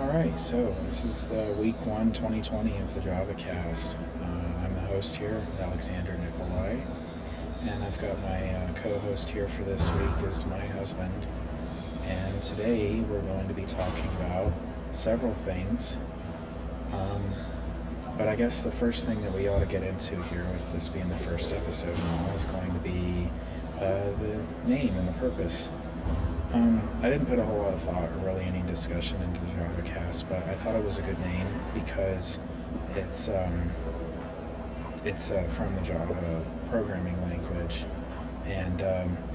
Alright, so this is week 1, 2020 of the Javacast. I'm the host here, Alexander Nikolai, and I've got my co-host here for this week is my husband. And today we're going to be talking about several things. But I guess the first thing that we ought to get into here, with this being the first episode and all, is going to be the name and the purpose. I didn't put a whole lot of thought or really any discussion into the Javacast, but I thought it was a good name because it's from the Java programming language. And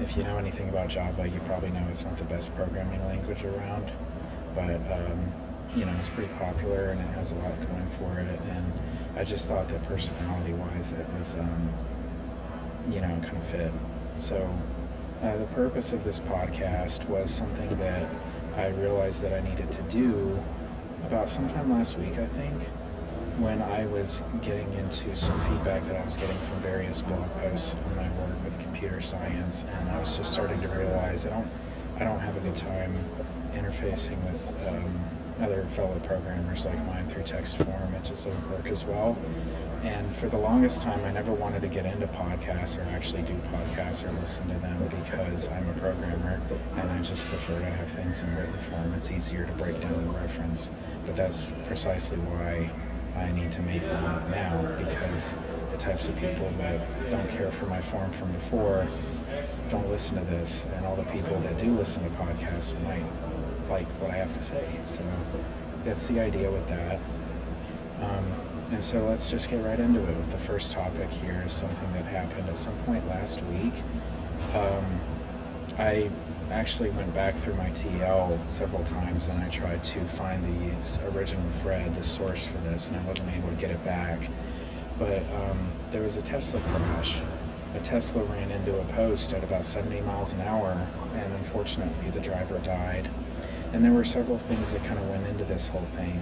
if you know anything about Java, you probably know it's not the best programming language around, but it's pretty popular and it has a lot going for it. And I just thought that personality-wise, it was kind of fit. So the purpose of this podcast was something that I realized that I needed to do about sometime last week, I think, when I was getting into some feedback that I was getting from various blog posts on my work with computer science, and I was just starting to realize I don't have a good time interfacing with other fellow programmers like mine through text form. It just doesn't work as well. And for the longest time, I never wanted to get into podcasts or actually do podcasts or listen to them because I'm a programmer and I just prefer to have things in written form. It's easier to break down and reference. But that's precisely why I need to make one now, because the types of people that don't care for my form from before don't listen to this, and all the people that do listen to podcasts might like what I have to say. So that's the idea with that. And so let's just get right into it. The first topic here is something that happened at some point last week. I actually went back through my TL several times and I tried to find the original thread, the source for this, and I wasn't able to get it back. But there was a Tesla crash. The Tesla ran into a post at about 70 miles an hour, and unfortunately the driver died. And there were several things that kind of went into this whole thing.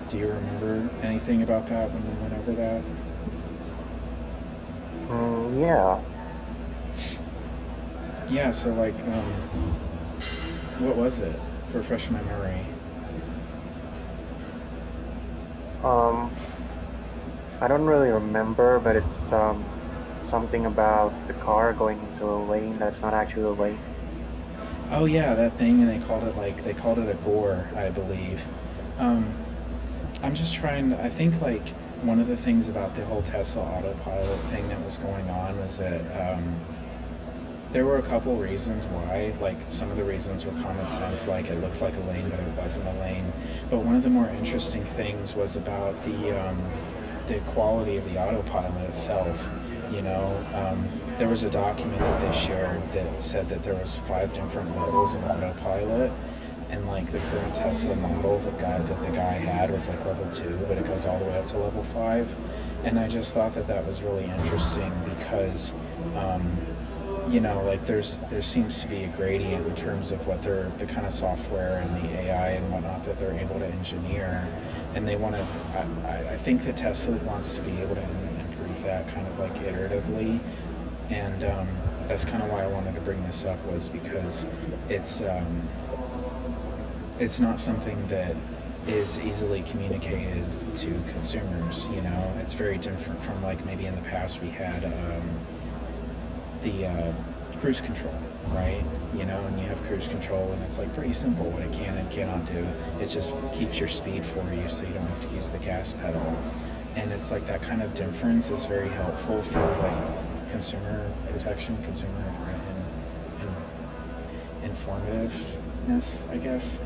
Do you remember anything about that when we went over that? Yeah. Yeah, so what was it? Refresh my memory. I don't really remember, but it's something about the car going into a lane that's not actually a lane. Oh yeah, that thing, and they called it a gore, I believe. I'm just I think one of the things about the whole Tesla autopilot thing that was going on was that there were a couple reasons why. Some of the reasons were common sense, like it looked like a lane but it wasn't a lane. But one of the more interesting things was about the quality of the autopilot itself. There was a document that they shared that said that there was 5 different levels of autopilot. And the current Tesla model, the guy had was level 2, but it goes all the way up to level 5. And I just thought that was really interesting because, there seems to be a gradient in terms of what the kind of software and the AI and whatnot that they're able to engineer. And they want to, I think that Tesla wants to be able to improve that kind of iteratively. And that's kind of why I wanted to bring this up, was because it's not something that is easily communicated to consumers. It's very different from maybe in the past we had the cruise control, right? And you have cruise control and it's pretty simple what it can and cannot do. It just keeps your speed for you so you don't have to use the gas pedal. And it's that kind of difference is very helpful for consumer protection, consumer informativeness, I guess.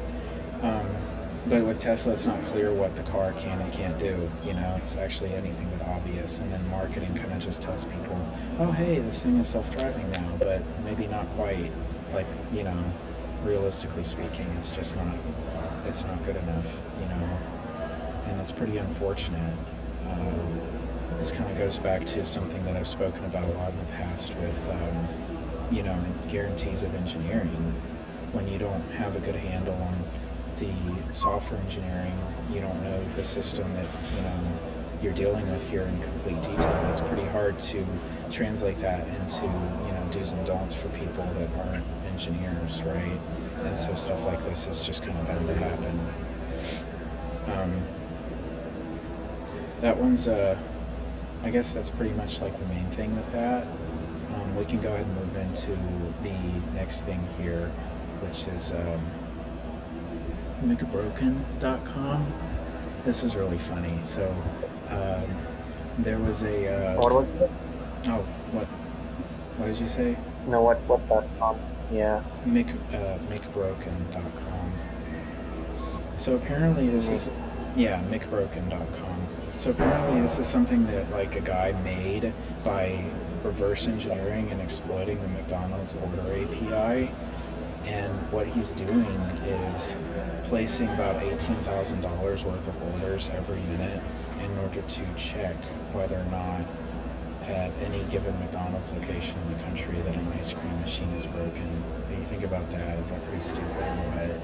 But with Tesla, it's not clear what the car can and can't do. It's actually anything but obvious. And then marketing kind of just tells people, oh, hey, this thing is self-driving now, but maybe not quite. Realistically speaking, it's not good enough, and it's pretty unfortunate. This kind of goes back to something that I've spoken about a lot in the past with, guarantees of engineering. When you don't have a good handle on the software engineering, you don't know the system that you're dealing with here in complete detail. It's pretty hard to translate that into do's and don'ts for people that aren't engineers, right? And so stuff like this is just kind of bound to happen. That one's I guess that's pretty much like the main thing with that. We can go ahead and move into the next thing here, which is McBroken.com. This is really funny. So there was a What was it? oh, what did you say? No, what Yeah. McBroken.com. So apparently this is McBroken.com. So apparently this is something that like a guy made by reverse engineering and exploiting the McDonald's order API. And what he's doing is placing about $18,000 worth of orders every minute in order to check whether or not at any given McDonald's location in the country that an ice cream machine is broken. What do you think about that? Is that pretty stupid or what?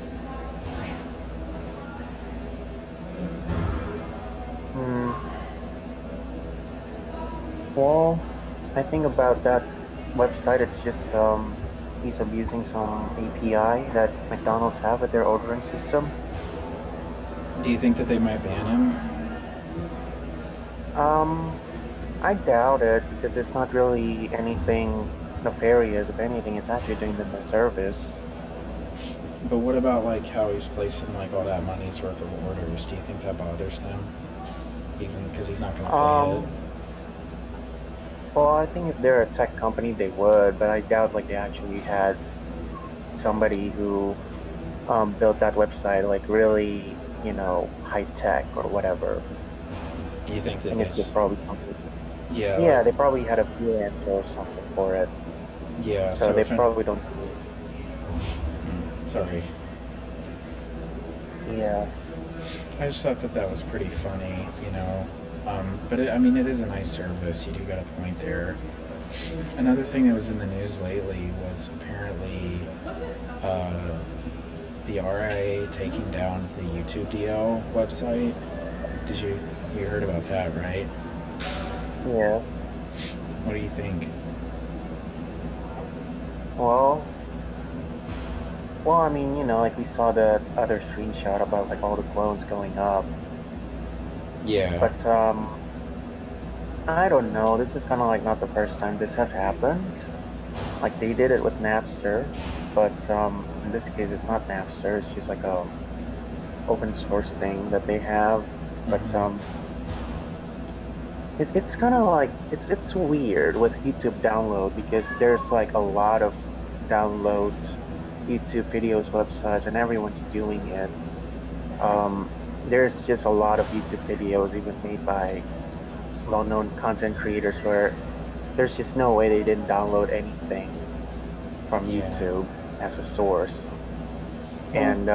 Well, I think about that website, it's just he's abusing some API that McDonald's have with their ordering system. Do you think that they might ban him? I doubt it because it's not really anything nefarious. If anything, it's actually doing them a service. But what about like how he's placing like all that money's worth of orders? Do you think that bothers them? Even because he's not going to pay it? Well, I think if they're a tech company, they would, but I doubt like they actually had somebody who built that website like really, high tech or whatever. You think that I think it's just probably yeah, yeah, like, they probably had a freelancer or something for it. yeah. So they probably don't. Sorry. Yeah. I just thought that was pretty funny, but it is a nice service. You do got a point there. Another thing that was in the news lately was apparently the RIAA taking down the YouTube DL website. You heard about that, right? Yeah. What do you think? Well, I mean, like we saw the other screenshot about like all the clones going up. Yeah. But I don't know. This is kind of like not the first time this has happened. Like they did it with Napster, but in this case it's not Napster. It's just like a open source thing that they have. But it's kind of like it's weird with YouTube download because there's like a lot of download YouTube videos websites and everyone's doing it. There's just a lot of YouTube videos even made by well-known content creators where there's just no way they didn't download anything from YouTube as a source. And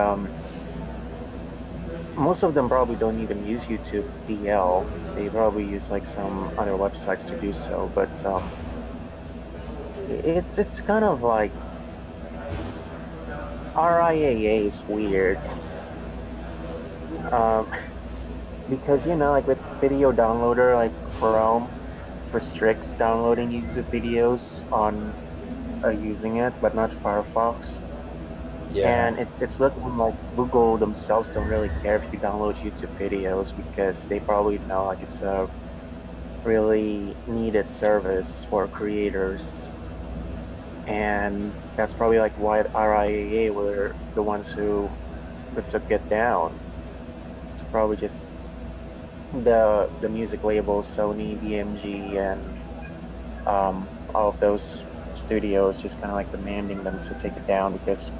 most of them probably don't even use YouTube DL. They probably use like some other websites to do so. But it's kind of like RIAA is weird. Because like with video downloader, like Chrome restricts downloading YouTube videos on using it, but not Firefox. Yeah. And it's looking like Google themselves don't really care if you download YouTube videos because they probably know like it's a really needed service for creators. And that's probably like why RIAA were the ones who took it down. It's probably just the music labels, Sony, BMG, and all of those studios just kind of like demanding them to take it down because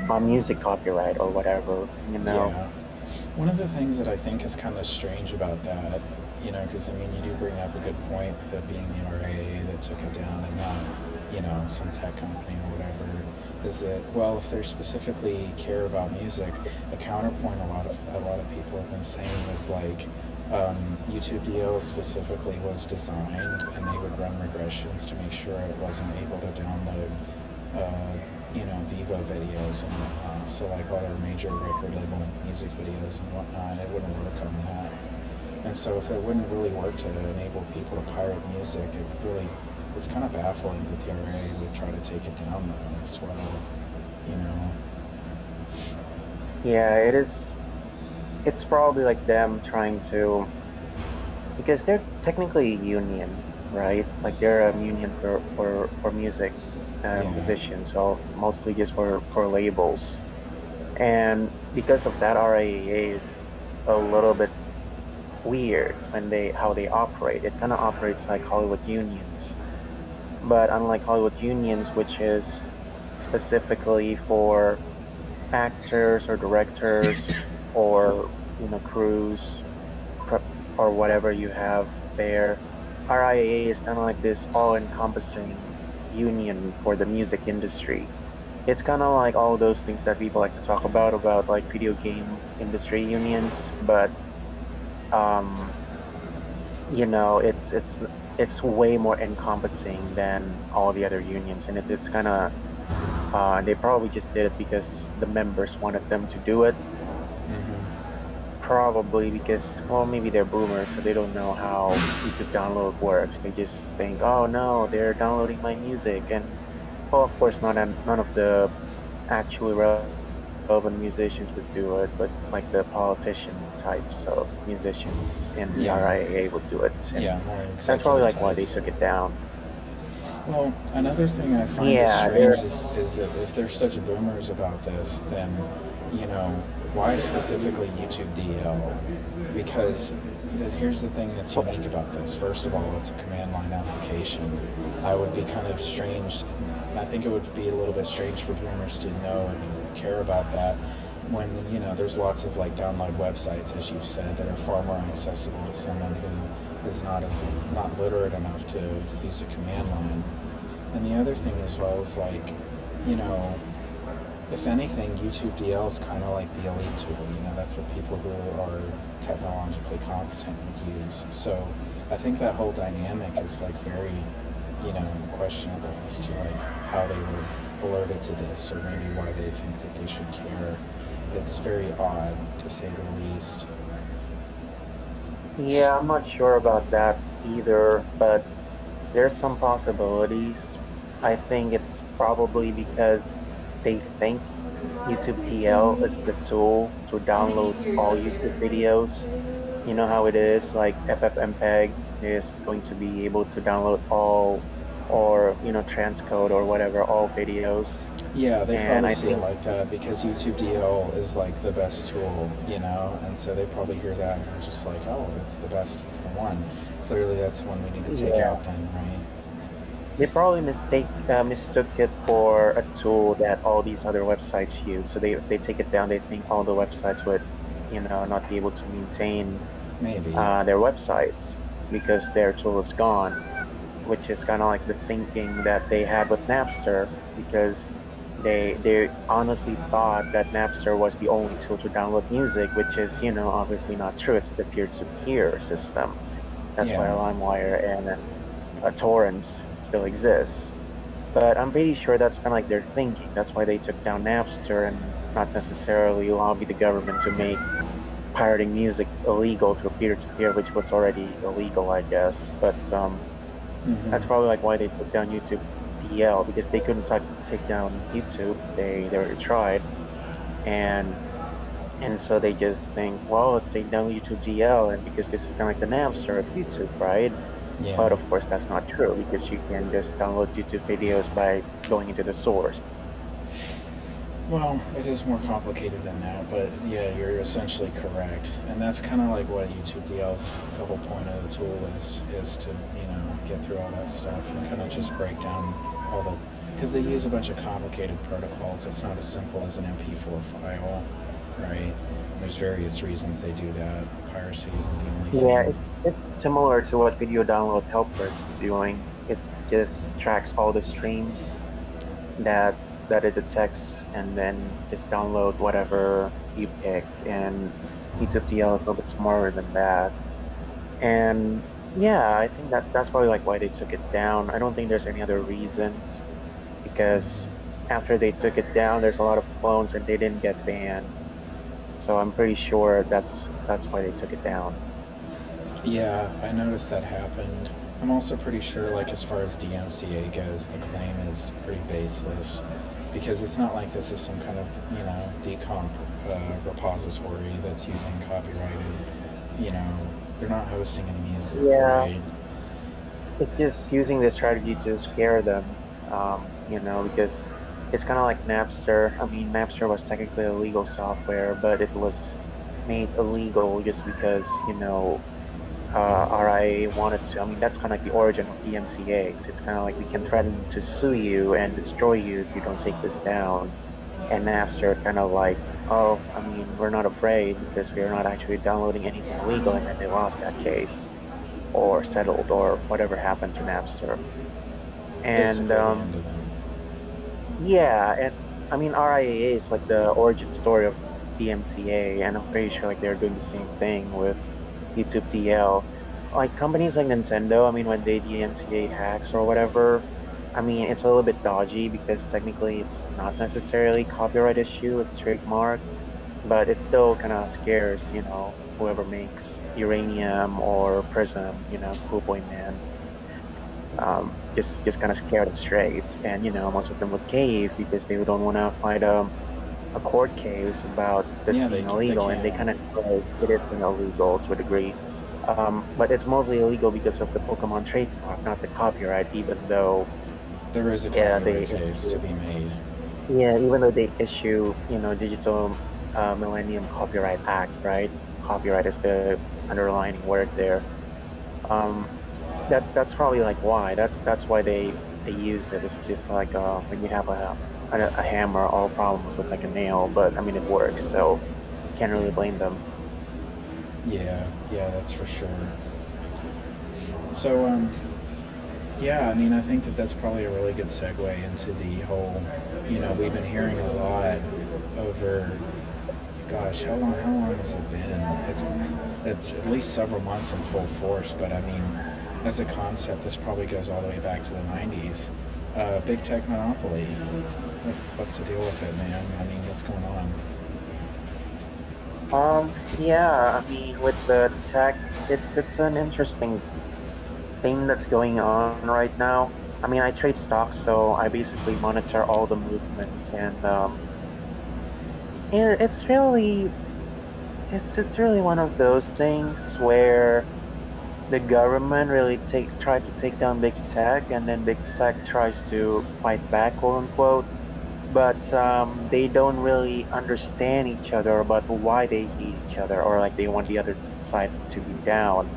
on music copyright or whatever, Yeah. One of the things that I think is kind of strange about that, because you do bring up a good point with it being the RIAA that took it down and not, some tech company or whatever, is that if they specifically care about music, a counterpoint a lot of people have been saying is like YouTube DL specifically was designed and they would run regressions to make sure it wasn't able to download Vivo videos and whatnot. So like all their major record label music videos and whatnot, it wouldn't work on that. And so if it wouldn't really work to enable people to pirate music, it really it's kind of baffling that the RIAA would try to take it down though as well. You know. Yeah, it is. It's probably like them trying to, because they're technically a union, right? Like they're a union for music Yeah. musicians, so mostly just for labels. And because of that, RIAA is a little bit weird when they how they operate. It kind of operates like Hollywood unions, but unlike Hollywood unions, which is specifically for actors or directors or crews or whatever you have there, RIAA is kind of like this all-encompassing union for the music industry. It's kind of like all those things that people like to talk about like video game industry unions, but um, it's way more encompassing than all the other unions, and it's kind of they probably just did it because the members wanted them to do it. Mm-hmm. Probably because, well, maybe they're boomers, so they don't know how YouTube download works. They just think, oh no, they're downloading my music, and well, of course, none of the actually relevant musicians would do it, but like the politician types of musicians in the Yeah. RIAA would do it, and Yeah. More that's probably executive like why they types. took it down. Well, another thing I find is Yeah, strange they're is that if they're such boomers about this, then, you know, why specifically YouTube DL? Because here's the thing that's unique about this. First of all, it's a command line application. I would be kind of strange. I think it would be a little bit strange for boomers to know and care about that when, there's lots of like download websites, as you've said, that are far more accessible to someone who is not literate enough to use a command line. And the other thing as well is like, you know, if anything, YouTube DL is kind of like the elite tool. That's what people who are technologically competent would use. So I think that whole dynamic is like very, questionable as to like how they were alerted to this, or maybe why they think that they should care. It's very odd, to say the least. Yeah, I'm not sure about that either, but there's some possibilities. I think it's probably because they think YouTube TL is the tool to download all YouTube videos. You know how it is, like FFmpeg is going to be able to download all, or transcode or whatever, all videos. Yeah, they And probably I see it think, like that because YouTube DL is like the best tool, and so they probably hear that and they're just like, oh, it's the best, it's the one. Clearly, that's the one we need to take yeah, out then, right? they probably mistook it for a tool that all these other websites use. So they take it down. They think all the websites would, not be able to maintain Maybe. their websites because their tool is gone, which is kind of like the thinking that they had with Napster, because they honestly thought that Napster was the only tool to download music, which is obviously not true. It's the peer-to-peer system. That's why Yeah. LimeWire and torrents still exists. But I'm pretty sure that's kind of like their thinking. That's why they took down Napster and not necessarily lobby the government to make pirating music illegal through peer-to-peer, which was already illegal, I guess. But that's Mm-hmm. probably like why they took down YouTube DL, because they couldn't take down YouTube. They already tried, and so they just think, well, let's take down YouTube DL, and because this is kind of like the Napster of YouTube, right? Yeah. But of course, that's not true because you can just download YouTube videos by going into the source. Well, it is more complicated than that, but yeah, you're essentially correct. And that's kind of like what YouTube DL's, the whole point of the tool is to, get through all that stuff and kind of just break down all the, because they use a bunch of complicated protocols. It's not as simple as an MP4 file, right? There's various reasons they do that. Piracy isn't the only Yeah, thing. it's similar to what Video Download Helper is doing. It's just tracks all the streams that it detects, and then just download whatever you pick. And YouTube DL is a little bit smarter than that. And yeah, I think that's probably like why they took it down. I don't think there's any other reasons, because after they took it down, there's a lot of clones and they didn't get banned. So I'm pretty sure that's why they took it down. Yeah, I noticed that happened. I'm also pretty sure, like as far as DMCA goes, the claim is pretty baseless, because it's not like this is some kind of decomp repository that's using copyrighted. You know, they're not hosting any music, Yeah, right? it's just using this strategy to scare them, because it's kind of like Napster. I mean, Napster was technically illegal software, but it was made illegal just because, RIAA wanted to. I mean, that's kind of like the origin of DMCA's. It's kind of like we can threaten to sue you and destroy you if you don't take this down. And Napster kind of like, oh, I mean, we're not afraid because we're not actually downloading anything illegal, and then they lost that case or settled or whatever happened to Napster. And Basically, the end of them. yeah, and I mean RIAA is like the origin story of DMCA, and I'm pretty sure like they're doing the same thing with YouTube TL. Like companies like Nintendo, I mean when they DMCA hacks or whatever, I mean it's a little bit dodgy because technically it's not necessarily copyright issue, it's trademark, but it still kind of scares, whoever makes Uranium or Prism, Cool Boy Man. Just kind of scare them straight. And most of them would cave because they don't want to fight a court case about this Yeah, being they illegal, and they can't. kind of know it is illegal to a degree. But it's mostly illegal because of the Pokemon trademark, not the copyright, even though There is a yeah, copyright case to be made. even though they issue, Digital Millennium Copyright Act, right? Copyright is the underlining word there. Um, that's probably like why. That's why they use it. It's just like when you have a hammer, all problems look like a nail, but I mean it works, so can't really blame them. Yeah, yeah, that's for sure. So, yeah, I mean, I think that that's probably a really good segue into the whole. We've been hearing a lot over. Gosh, how long has it been? It's at least several months in full force. But I mean, as a concept, this probably goes all the way back to the '90s. Big tech monopoly. What's the deal with it, man? I mean, what's going on? Yeah, I mean with the tech, it's an interesting thing that's going on right now. I mean, I trade stocks, so I basically monitor all the movements, and it's really one of those things where the government really try to take down big tech, and then big tech tries to fight back, quote unquote. But they don't really understand each other about why they hate each other, or like they want the other side to be down.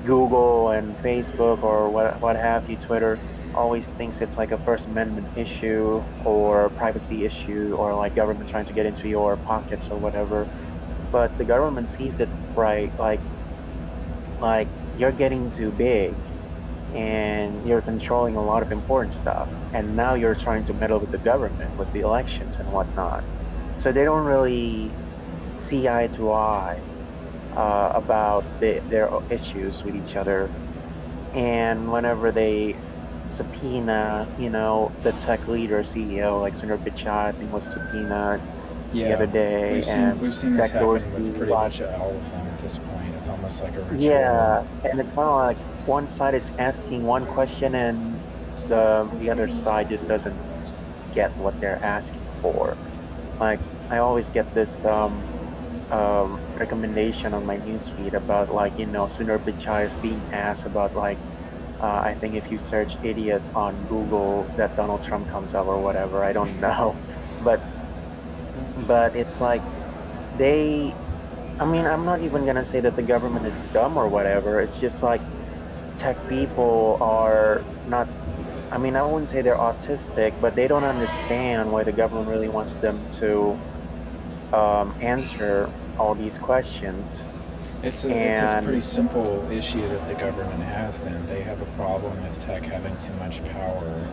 Google and Facebook or what have you, Twitter always thinks it's like a First Amendment issue or privacy issue or like government trying to get into your pockets or whatever. But the government sees it right, like you're getting too big and you're controlling a lot of important stuff. And now you're trying to meddle with the government, with the elections and whatnot. So they don't really see eye to eye about their issues with each other. And whenever they subpoena, the tech leader CEO, like Sundar Pichai, I think was subpoenaed the other Yeah, day, and we've seen this Jack happen with Dorsey pretty got, much all of them at this point. It's almost like a ritual. yeah, and it's kind of like one side is asking one question and the other side just doesn't get what they're asking for. Like I always get this recommendation on my newsfeed about like Sundar Pichai is being asked about like I think if you search idiot on Google that Donald Trump comes up or whatever, I don't know. But it's like they I mean, I'm not even gonna say that the government is dumb or whatever. It's just like tech people are not, I mean, I wouldn't say they're autistic, but they don't understand why the government really wants them to answer all these questions. It's a pretty And simple issue that the government has. Then they have a problem with tech having too much power,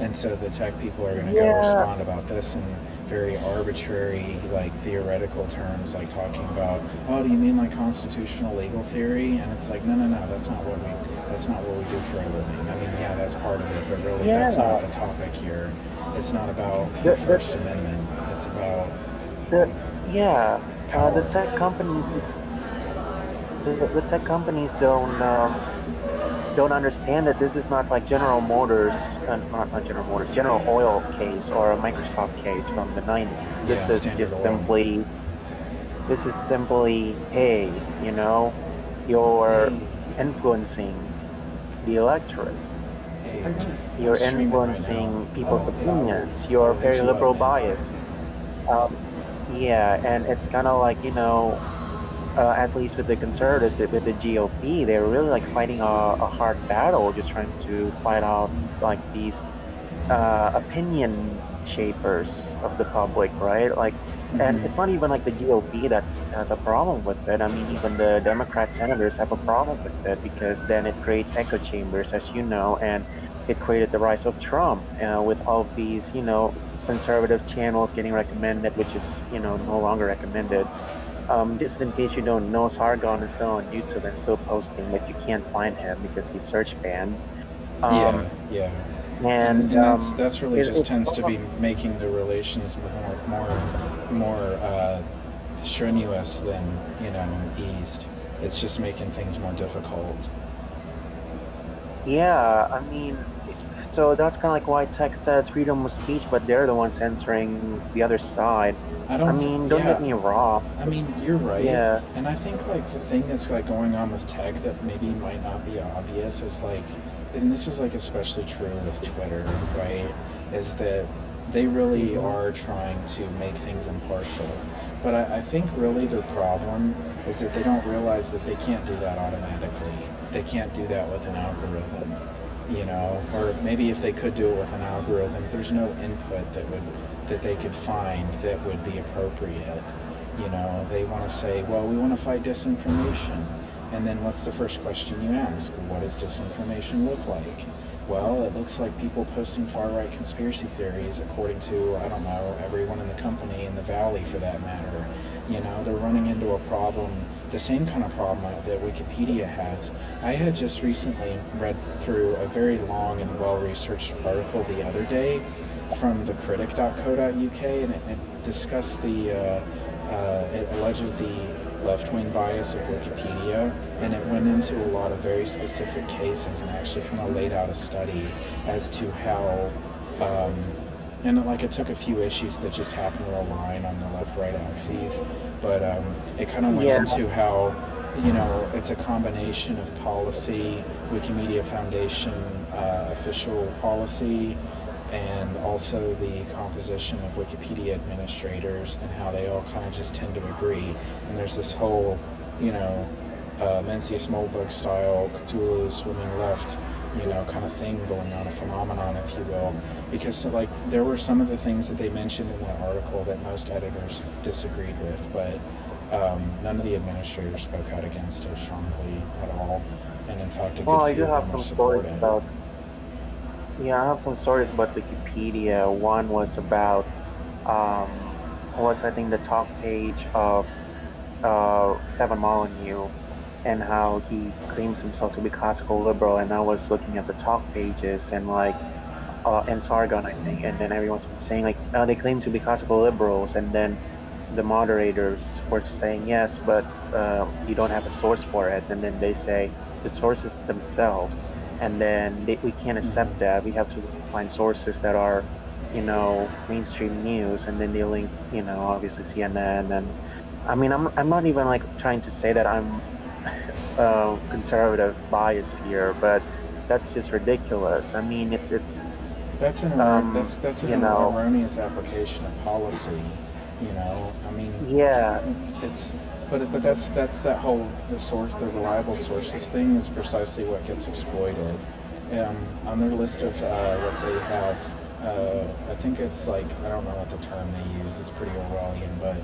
and so the tech people are going to go yeah, respond about this in very arbitrary, like theoretical terms, like talking about, oh, do you mean like constitutional legal theory? And it's like, no, no, no, that's not what we do for a living. I mean, yeah, that's part of it, but really, that's not yeah, the topic here. It's not about the the, the, First Amendment. It's about the yeah, the power. tech company, the tech companies don't. don't understand that this is not like General Motors, not General Motors, General Oil case or a Microsoft case from the 90s. Yeah, Standard Oil. This is simply, hey, you're Hey, influencing the electorate. hey, I'm You're streaming right now. influencing people's Oh, yeah, opinions. I You're will hit very you up, liberal man. biased. Um, yeah, and it's kind of like, at least with the conservatives, with the GOP, they're really like fighting a hard battle, just trying to fight out like these opinion shapers of the public, right? Like, and Hmm. it's not even like the GOP that has a problem with it. I mean, even the Democrat senators have a problem with it because then it creates echo chambers, as you know, and it created the rise of Trump with all of these, conservative channels getting recommended, which is, no longer recommended. Just in case you don't know, Sargon is still on YouTube and still posting, but you can't find him because he's search banned. Yeah, Um, yeah. And and and that's really just it's tends to be making the relations more strenuous than eased. It's just making things more difficult. Yeah, I mean, so that's kind of like why tech says freedom of speech, but they're the ones censoring the other side. I I don't think. mean, don't get Yeah, me wrong. I mean, you're right, Yeah. and I think like the thing that's like going on with tech that maybe might not be obvious is like, and this is like especially true with Twitter, right? Is that they really Hmm. are trying to make things impartial, but I think really their problem is that they don't realize that they can't do that automatically. They can't do that with an algorithm, or maybe if they could do it with an algorithm, there's no input that they could find that would be appropriate. They want to say, well, we want to fight disinformation. And then what's the first question you ask? What does disinformation look like? Well, it looks like people posting far right conspiracy theories, according to, I don't know, everyone in the company, in the valley for that matter. They're running into a problem, the same kind of problem that Wikipedia has. I had just recently read through a very long and well researched article the other day from thecritic.co.uk, and it discussed it alleged the left wing bias of Wikipedia, and it went into a lot of very specific cases and actually kind of laid out a study as to how. Um, and like it took a few issues that just happened to align on the left-right axes, but it kind of went Yeah. into how it's a combination of policy, Wikimedia Foundation official policy, and also the composition of Wikipedia administrators and how they all kind of just tend to agree. And there's this whole, you know, Mencius Moldbug style Cthulhu swimming left, kind of thing going on, a phenomenon, if you will. Because, like, there were some of the things that they mentioned in that article that most editors disagreed with, but none of the administrators spoke out against it strongly at all. And in fact, a Well, good I few do of have them were some stories supportive. about. Yeah, I have some stories about Wikipedia. One was about was I think the talk page of Stefan Molyneux and how he claims himself to be classical liberal. And I was looking at the talk pages and like and Sargon, I think, and then everyone's been saying like they claim to be classical liberals, and then the moderators were saying yes, but you don't have a source for it, and then they say the sources themselves, and then we can't accept Mm-hmm. that. We have to find sources that are, mainstream news, and then they link, obviously CNN, and I mean, I'm not even like trying to say that I'm conservative bias here, but that's just ridiculous. I mean, it's That's an you know, erroneous application of policy. I mean, yeah, it's but that's that whole the source, the reliable sources thing is precisely what gets exploited. On their list of what they have, I think it's like, I don't know what the term they use. It's pretty Orwellian, but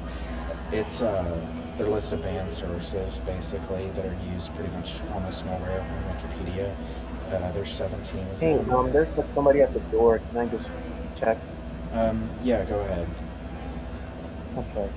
it's their list of banned sources basically that are used pretty much almost nowhere on Wikipedia. There's 17 of hey, them. there's like somebody at the door. Can I just check? Yeah, go ahead. Okay.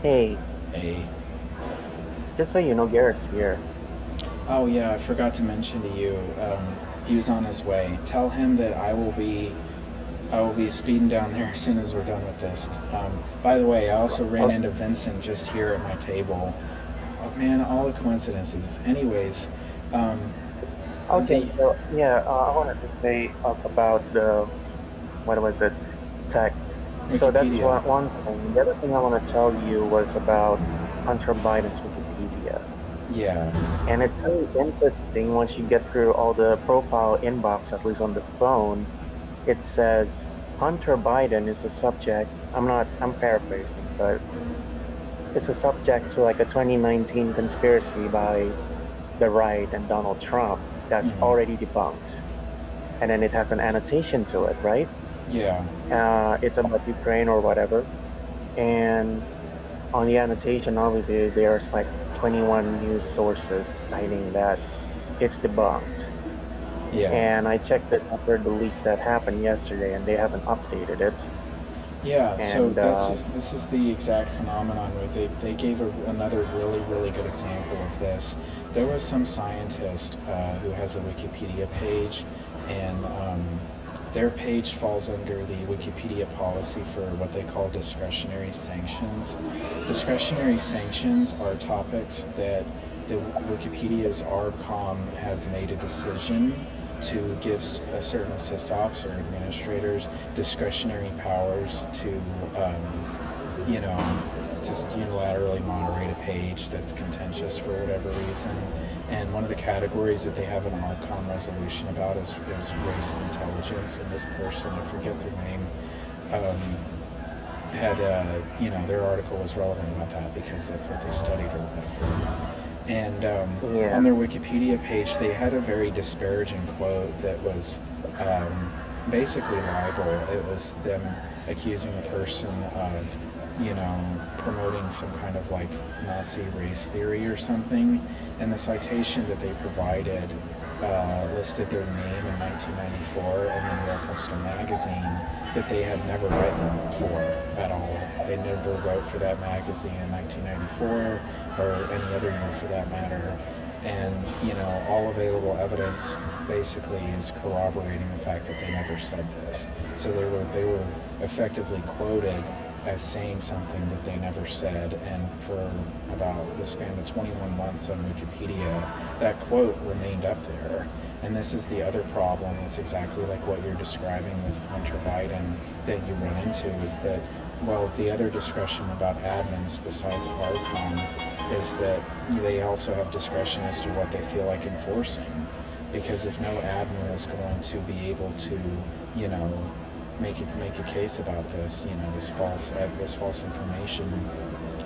Hey, Hey. just so you know, Garrett's here. Oh yeah, I forgot to mention to you. He was on his way. Tell him that I will be speeding down there as soon as we're done with this. By the way, I also ran Oh, into Vincent just here at my table. Oh man, all the coincidences. Anyways, um, okay, the so yeah, I wanted to say about what was it, tech. So that's Wikipedia. one thing. The other thing I want to tell you was about Hunter Biden's Wikipedia. Yeah. And it's really interesting once you get through all the profile inbox, at least on the phone, it says Hunter Biden is a subject. I'm paraphrasing, but it's a subject to like a 2019 conspiracy by the right and Donald Trump that's Hmm. already debunked. And then it has an annotation to it, right? Yeah. It's about Ukraine or whatever. And on the annotation, obviously, there's like 21 news sources citing that it's debunked. Yeah. And I checked it after the leaks that happened yesterday, and they haven't updated it. Yeah, so And this is the exact phenomenon where they gave another really good example of this. There was some scientist who has a Wikipedia page, and their page falls under the Wikipedia policy for what they call discretionary sanctions. Discretionary sanctions are topics that the Wikipedia's ARBCom has made a decision to give a certain sysops or administrators discretionary powers to, you know, just unilaterally moderate a page that's contentious for whatever reason. And one of the categories that they have an ARCOM resolution about is race and intelligence. And this person, I forget their name, um, had, their article was relevant about that because that's what they studied or whatever. And yeah, on their Wikipedia page, they had a very disparaging quote that was basically libel. It was them accusing the person of, promoting some kind of like Nazi race theory or something. And the citation that they provided listed their name in 1994 and then referenced a magazine that they had never written for at all. They never wrote for that magazine in 1994 or any other year for that matter. And, all available evidence basically is corroborating the fact that they never said this. So they were effectively quoted as saying something that they never said, and for about the span of 21 months on Wikipedia, that quote remained up there. And this is the other problem. It's exactly like what you're describing with Hunter Biden that you run into is that, well, the other discretion about admins besides ARCOM is that they also have discretion as to what they feel like enforcing. Because if no admin is going to be able to, you know, make a case about this, this false information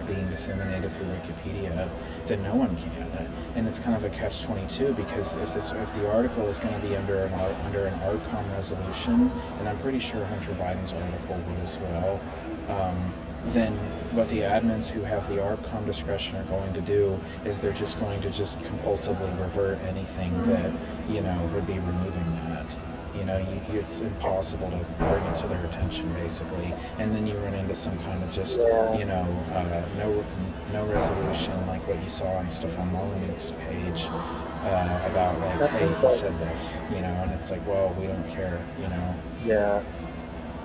being disseminated through Wikipedia, then no one can. And it's kind of a catch-22 because if the article is going to be under an ARCOM resolution, and I'm pretty sure Hunter Biden's article would as well, then what the admins who have the ARCOM discretion are going to do is they're just going to just compulsively revert anything that would be removing that. It's impossible to bring it to their attention, basically, and then you run into some kind of just, yeah, no resolution like what you saw on Stefan Molyneux's page about like, I hey, think he like said this, and it's like, well, we don't care. yeah,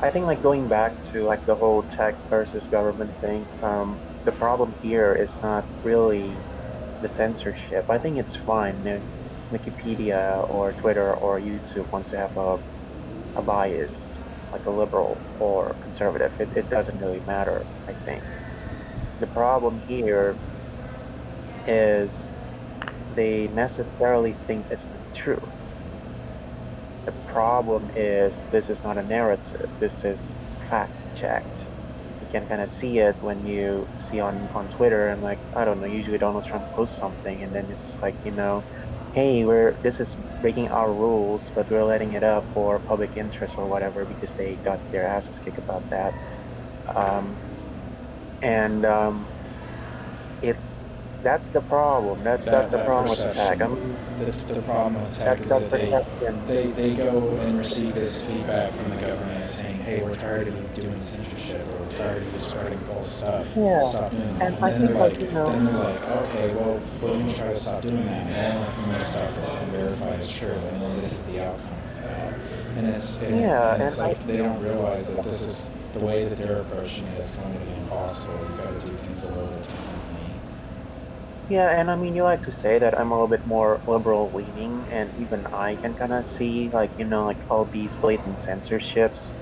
I think like going back to like the whole tech versus government thing. The problem here is not really the censorship. I think it's fine if Wikipedia or Twitter or YouTube wants to have a bias, like a liberal or conservative. It doesn't really matter, I think. The problem here is they necessarily think it's the truth. The problem is this is not a narrative. This is fact checked. You can kind of see it when you see on Twitter and like, I don't know, usually Donald Trump posts something and then it's like, hey, this is breaking our rules, but we're letting it up for public interest or whatever because they got their asses kicked about that. Um, and it's That's the problem. That's the That problem with tech. I perception. mean, The problem with tech is that that perception. they go and receive this feedback from the government saying, hey, we're tired of you doing censorship, or we're tired of you spreading false stuff. Yeah, Stop doing and that. I think like you know, Then they're like, okay, well, we're going to try to stop doing that. And all stuff that's been verified is true, and then this is the outcome of that. yeah, And and it's like they don't realize that this is the way that they're approaching it is going to be impossible. You've got to do things a little bit differently. yeah, and I mean, you like to say that I'm a little bit more liberal leaning, and even I can kind of see like you know like all these blatant censorships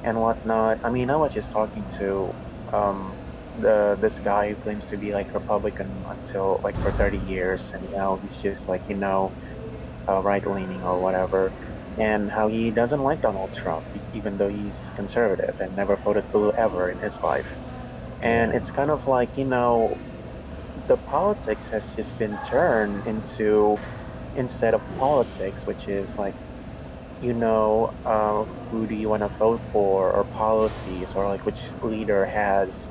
and whatnot. I mean, I was just talking to um the this guy who claims to be like Republican until like for 30 years, and now he's just like you know right leaning or whatever, and how he doesn't like Donald Trump, even though he's conservative and never voted blue ever in his life. And Yeah. it's kind of like you know the politics has just been turned into instead of politics, which is like you know, who do you want to vote for, or policies, or like which leader has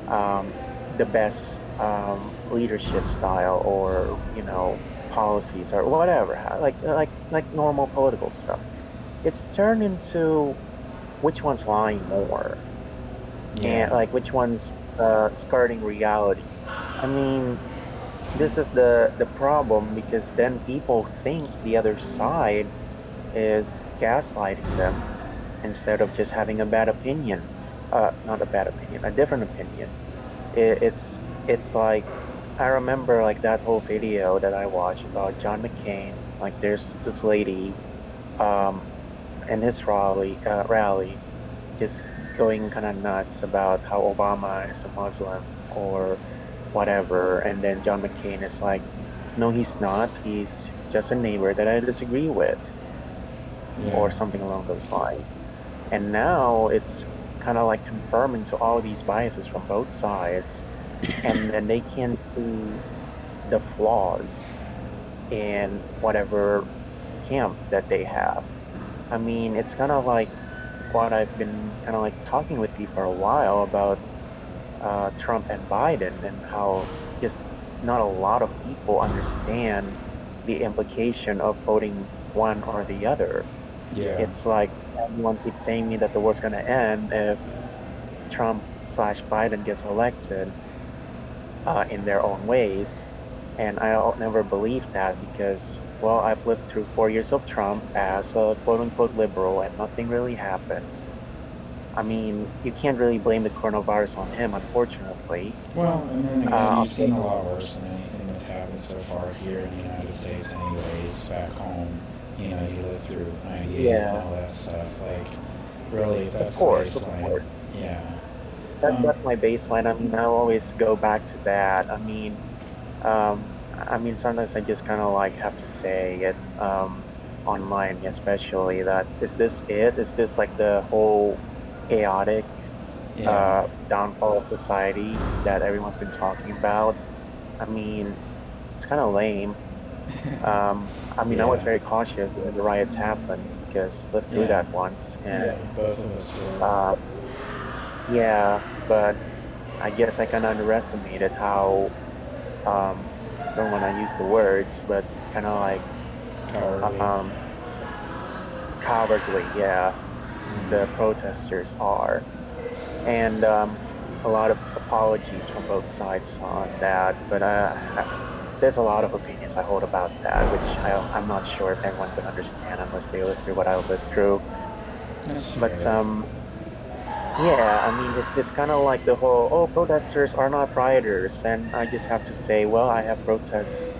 um, the best leadership style, or you know, policies, or whatever, like normal political stuff. It's turned into which one's lying more, and Yeah. like which one's skirting reality. I mean, this is the problem because then people think the other side is gaslighting them instead of just having a bad opinion. Not a bad opinion, a different opinion. It's like I remember like that whole video that I watched about John McCain. Like there's this lady um in his rally just going kind of nuts about how Obama is a Muslim or whatever, and then John McCain is like, no, he's not. He's just a neighbor that I disagree with, or Yeah. something along those lines. And now it's kind of like confirming to all these biases from both sides, and then they can see the flaws in whatever camp that they have. I mean, it's kind of like what I've been kind of like talking with you for a while about Trump and Biden, and how just not a lot of people understand the implication of voting one or the other. Yeah. It's like everyone keeps saying me that the war's going to end if Trump slash Biden gets elected in their own ways. And I'll never believe that because, well, I've lived through 4 years of Trump as a quote unquote liberal and nothing really happened. I mean, you can't really blame the coronavirus on him, unfortunately. Well, and then again, you've seen a lot Unfortunately, worse than anything that's happened so far here in the United States, anyways. Back home, you lived through '98 and yeah, all that stuff. Like, really, if of that's the course, of baseline, course. yeah. That's my baseline. I mean, I always go back to that. I mean, sometimes I just kind of like have to say it online, especially that is this it? Is this like the whole chaotic Yeah. downfall of society that everyone's been talking about? I mean, it's kind of lame. I mean, I was Yeah. very cautious when the riots happened because lived through Yeah. that once, Yeah. and Both of us were. uh, yeah, but I guess I kind of underestimated how um, don't want to use the words, but kind of like Cowardly. um, cowardly, yeah, the protesters are. And a lot of apologies from both sides on that. But there's a lot of opinions I hold about that, which I'm not sure if everyone could understand unless they lived through what I lived through. That's But fair. yeah, I mean, it's kind of like the whole, oh, protesters are not rioters. And I just have to say, well, I have protests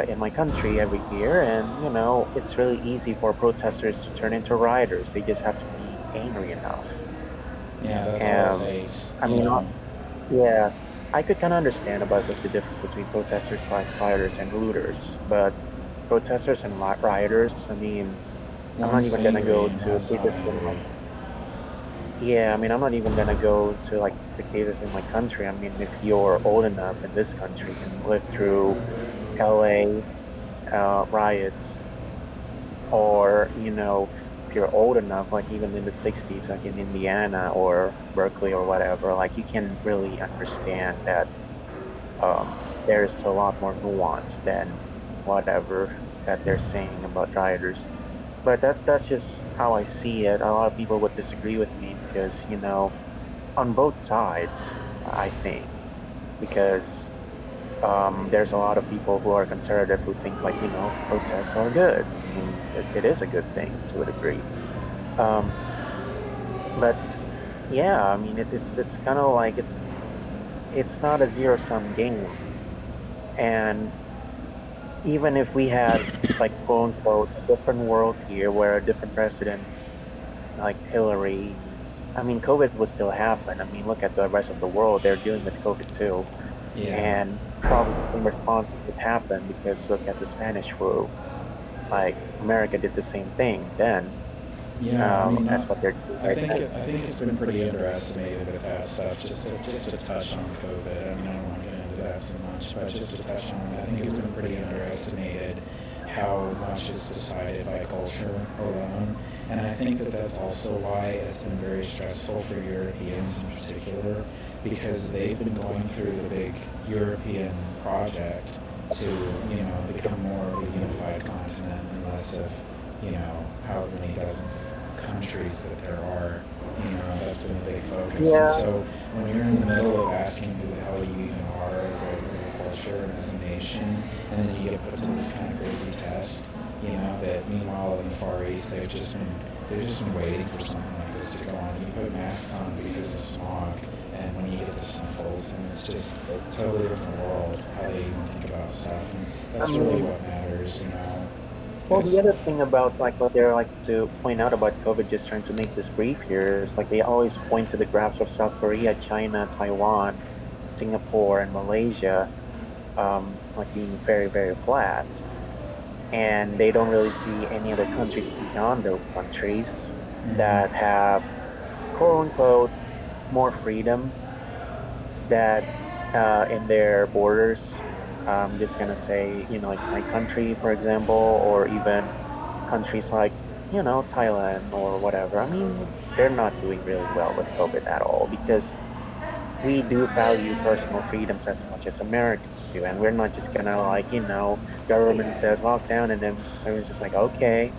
in my country every year, and you know, it's really easy for protesters to turn into rioters. They just have to be angry enough. Yeah, that's all it Um, takes. I mean, yeah, I could kind of understand about like the difference between protesters slash rioters and looters, but protesters and rioters, I mean, I'm not One's even gonna angry go and to one's not cases in my angry. yeah, I mean, I'm not even gonna go to like the cases in my country. I mean, if you're old enough in this country and lived through LA riots, or you know, if you're old enough, like even in the 60s, like in Indiana or Berkeley or whatever, like you can really understand that there's a lot more nuance than whatever that they're saying about rioters. But that's just how I see it. A lot of people would disagree with me because, on both sides, I think, because there's a lot of people who are conservative who think like, protests are good. I mean, it is a good thing to a degree. Um, but yeah, I mean, it's kind of like it's not a zero-sum game. And even if we had like quote unquote a different world here where a different president like Hillary, I mean, COVID would still happen. I mean, look at the rest of the world; they're dealing with COVID too, Yeah. and probably the same response would happen because look at the Spanish flu. Like America did the same thing then, Yeah, I mean, as what they're doing right now. I think it's been pretty underestimated with that stuff. Just to touch on COVID. I mean, I don't want to get into that too much, but just to touch on it, I think it's been pretty underestimated how much is decided by culture alone. And I think that that's also why it's been very stressful for Europeans in particular, because they've been going through the big European project to, become more of a unified continent and less of, however many dozens of countries that there are. That's been a big focus. And Yeah, so when you're in the middle of asking who the hell you even are as a culture and as a nation, and then you get put to this kind of crazy test, that meanwhile in the Far East they've just been waiting for something like this to go on. You put masks on because of smog, and when you get the sniffles, and it's just a totally different world how they even think about stuff, and I that's really mean, what matters. well, the It's other thing about like what they're like to point out about COVID, just trying to make this brief here, is like they always point to the graphs of South Korea, China, Taiwan, Singapore, and Malaysia, like being very, very flat. And they don't really see any other countries beyond those countries that mm, have quote unquote more freedom that in their borders. I'm just gonna say, like my country, for example, or even countries like, Thailand or whatever. I mean, they're not doing really well with COVID at all because we do value personal freedoms as much as Americans do, and we're not just gonna like, government says lockdown, and then everyone's just like, okay,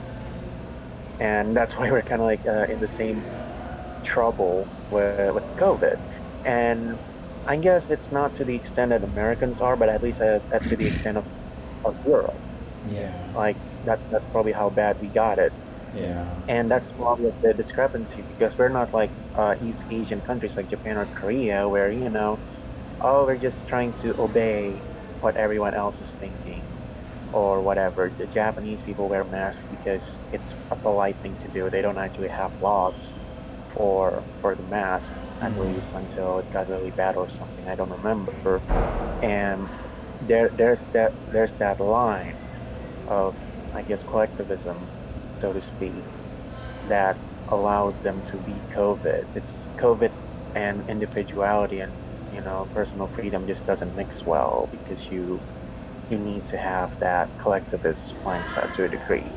and that's why we're kind of like in the same trouble with COVID, and I guess it's not to the extent that Americans are, but at least to the extent of Europe. yeah, Like that's probably how bad we got it. yeah, And that's probably the discrepancy because we're not like East Asian countries like Japan or Korea where, oh, we're just trying to obey what everyone else is thinking or whatever. The Japanese people wear masks because it's a polite thing to do. They don't actually have laws for the masks, at least mm, until it got really bad or something. I don't remember. And there's that line of, I guess, collectivism, so to speak, that allowed them to beat COVID. It's COVID and individuality and personal freedom just doesn't mix well because you need to have that collectivist mindset to a degree.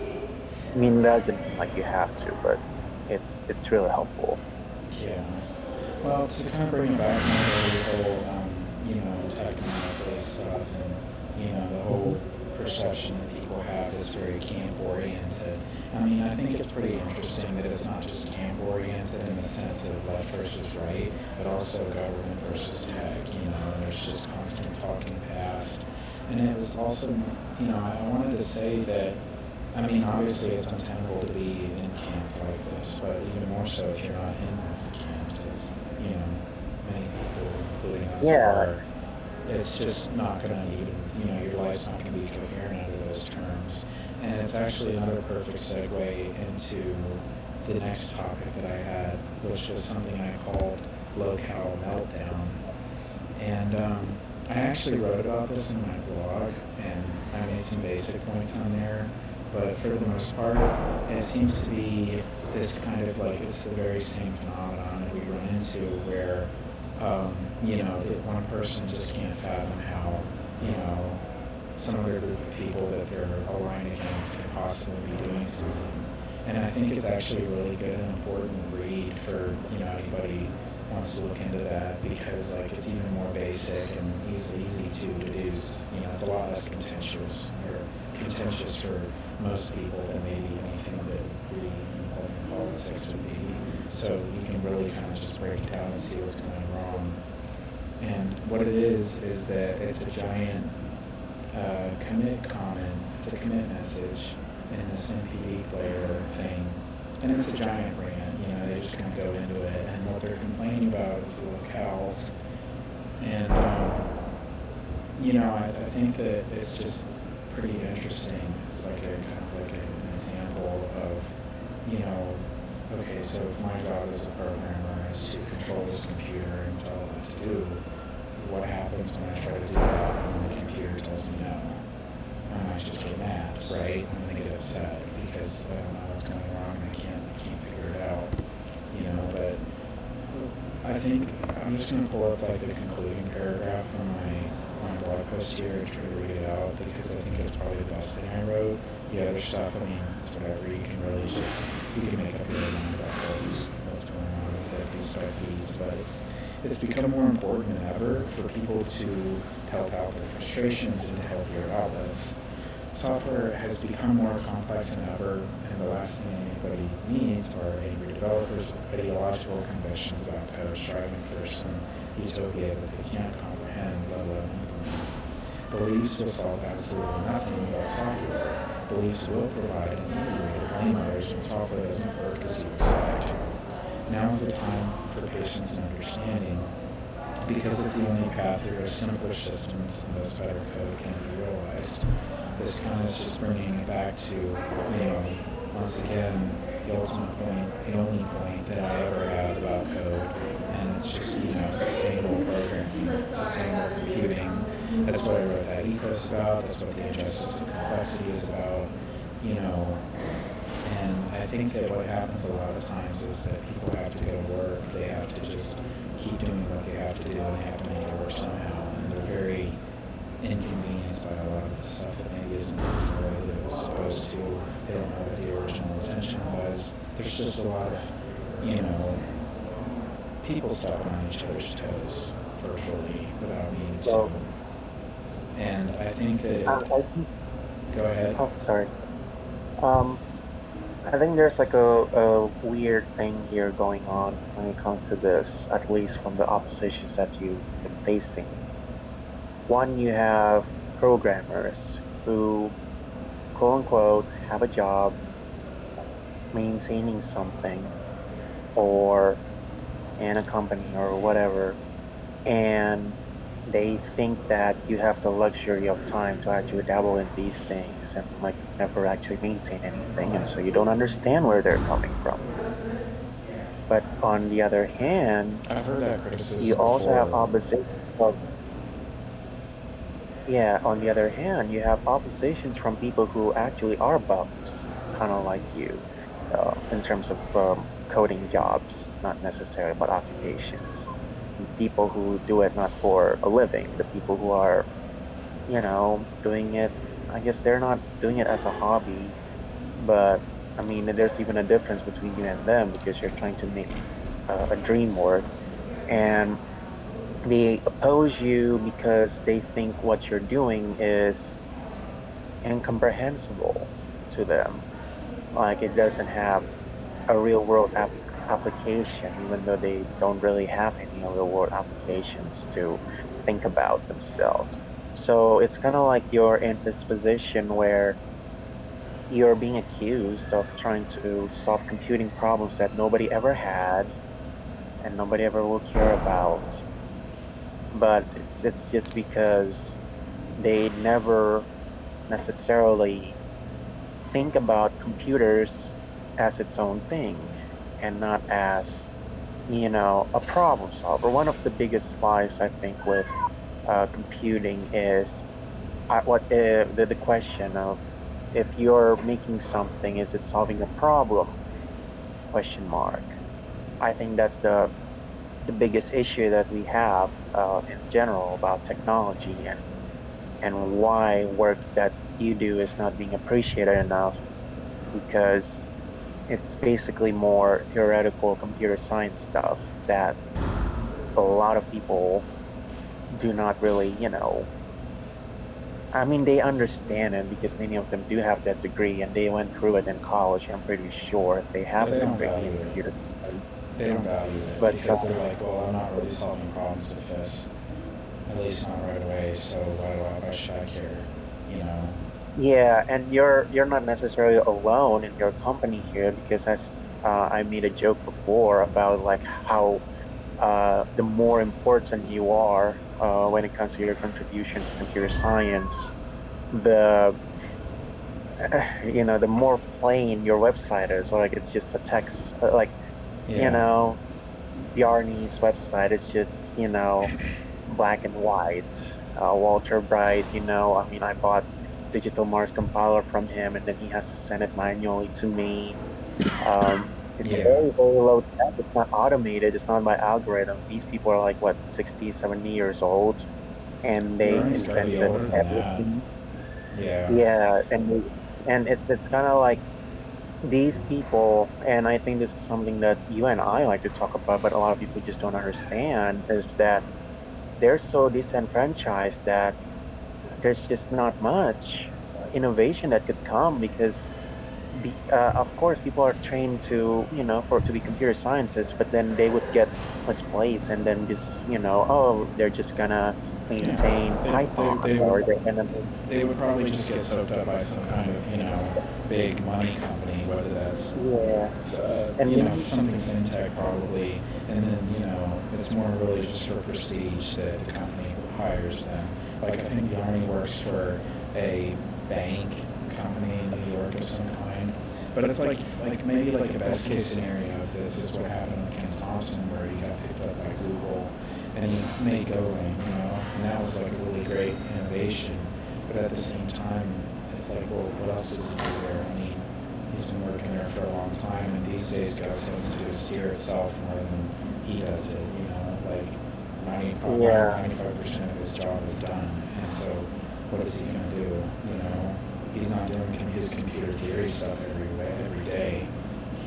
I mean, it doesn't mean like you have to, but it's really helpful. yeah. Well, to kind of bring it back to the whole, technology stuff and, the Hmm. whole perception that people have that's very camp oriented. I mean, I think it's pretty interesting that it's not just camp oriented in the sense of left versus right, but also government versus tech, and there's just constant talking past. And it was also, I wanted to say that, I mean, obviously it's untenable to be in camp like this, but even more so if you're not in one of the camps, as, many people, including us, Yeah, are. It's just not going to even, your life's not going to be coherent under those terms. And it's actually another perfect segue into the next topic that I had, which was something I called low-cal meltdown. And I actually wrote about this in my blog, and I made some basic points on there. But for the most part, it seems to be this kind of like it's the very same phenomenon that we run into where, that one person just can't fathom how, you know, some other group of people that they're aligned against could possibly be doing something. And I think it's actually a really good and important read for, anybody wants to look into that because like it's even more basic and easy to deduce. You know, it's a lot less contentious for most people than maybe anything that reading politics would be. So you can really kind of just break it down and see what's going wrong. And what it is that it's a giant commit comment. It's a commit message in this MPV player thing, and it's a giant rant. You know, they just kind of go into it, and what they're complaining about is the locales. And you know, I think that it's just pretty interesting. It's like a kind of like an example of, you know, okay, so if my job as a programmer is to control this computer and tell it what to do, what happens when I try to do that and the computer tells me no? I might just get mad, right? I'm gonna get upset because I don't know what's going wrong and I can't figure it out, you know. But I think I'm just gonna pull up like the concluding paragraph from my blog post here and try to read it out because I think it's probably the best thing I wrote. The other stuff, I mean, it's whatever. You can really just you can make up your own mind about what's going on with it piece by piece, but it's become more important than ever for people to pelt out their frustrations into healthier outlets. Software has become more complex than ever, and the last thing anybody needs are angry developers with ideological convictions about code striving for some utopia that they can't comprehend, let alone implement. Beliefs will solve absolutely nothing about software. Beliefs will provide an easy way to blame others when software doesn't work as you expect. Now is the time for patience and understanding, because it's the only path through which simpler systems and thus better code can be realized. This kind of is just bringing it back to, you know, once again, the ultimate point, the only point that I ever have about code, and it's just, you know, sustainable programming, sustainable computing. That's what I wrote that ethos about, that's what the injustice of complexity is about, you know. And I think that what happens a lot of times is that people have to go to work, they have to just keep doing what they have to do, and they have to make it work somehow. And they're very inconvenienced by a lot of the stuff that maybe isn't working the way that it was supposed to. They don't know what the original intention was. There's just a lot of, you know, people stepping on each other's toes virtually without needing to. Well, And I think that, I think. go ahead. Oh, sorry. Um, I think there's like a weird thing here going on when it comes to this, at least from the oppositions that you've been facing. One, you have programmers who, quote unquote, have a job maintaining something or in a company or whatever, and they think that you have the luxury of time to actually dabble in these things and like never actually maintain anything, and so you don't understand where they're coming from. But on the other hand, I've heard that criticism you also have before. opposition. Well, yeah, on the other hand, you have oppositions from people who actually are buffs, kind of like you, in terms of coding jobs, not necessarily but occupations. People who do it not for a living, the people who are, you know, doing it, I guess they're not doing it as a hobby, but I mean, there's even a difference between you and them because you're trying to make a dream work. And they oppose you because they think what you're doing is incomprehensible to them. Like it doesn't have a real world application, even though they don't really have any real world applications to think about themselves. So it's kind of like you're in this position where you're being accused of trying to solve computing problems that nobody ever had and nobody ever will care about. But it's just because they never necessarily think about computers as its own thing and not as, you know, a problem solver. One of the biggest lies I think with computing is the question of if you're making something, is it solving a problem? Question mark. I think that's the biggest issue that we have in general about technology and why work that you do is not being appreciated enough because it's basically more theoretical computer science stuff that a lot of people do not really, I mean, they understand it because many of them do have that degree and they went through it in college. I'm pretty sure they But have they a don't degree value in it. computer science. They don't value it But because they're like, well, I'm not really solving problems with this, at least not right away. So why should I care? You know? yeah, and you're not necessarily alone in your company here because as I made a joke before about like how the more important you are when it comes to your contribution to computer science, the the more plain your website is. Like it's just a text, like you Yeah. know, Bjarne's website is just black and white. Walter Bright, I mean, I bought Digital Mars compiler from him, and then he has to send it manually to me. It's Yeah. very, very low tech. It's not automated. It's not by algorithm. These people are like, what, 60, 70 years old, and they Bjorn's got to be invented older than that. everything. Yeah. Yeah, and it's kind of like these people, and I think this is something that you and I like to talk about, but a lot of people just don't understand, is that they're so disenfranchised that there's just not much innovation that could come because of course people are trained to for to be computer scientists, but then they would get misplaced and then just oh, they're just gonna Yeah. maintain They Python, would or they're gonna they would probably just get soaked up by some kind of big money company, whether that's yeah. And something fintech probably, and then it's more really just for prestige that the company hires them. Like I think the Army works for a bank company in New York of some kind. But it's like maybe like a best case scenario of this is what happened with Ken Thompson, where he got picked up by Google and he made Golang, and that was like a really great innovation. But at the same time, it's like, well, what else does he do there? I mean, he's been working there for a long time, and these days Go tends to steer itself more than he does it. Like 95% of his job is done, and so what is he going to do? He's not doing his computer theory stuff every day.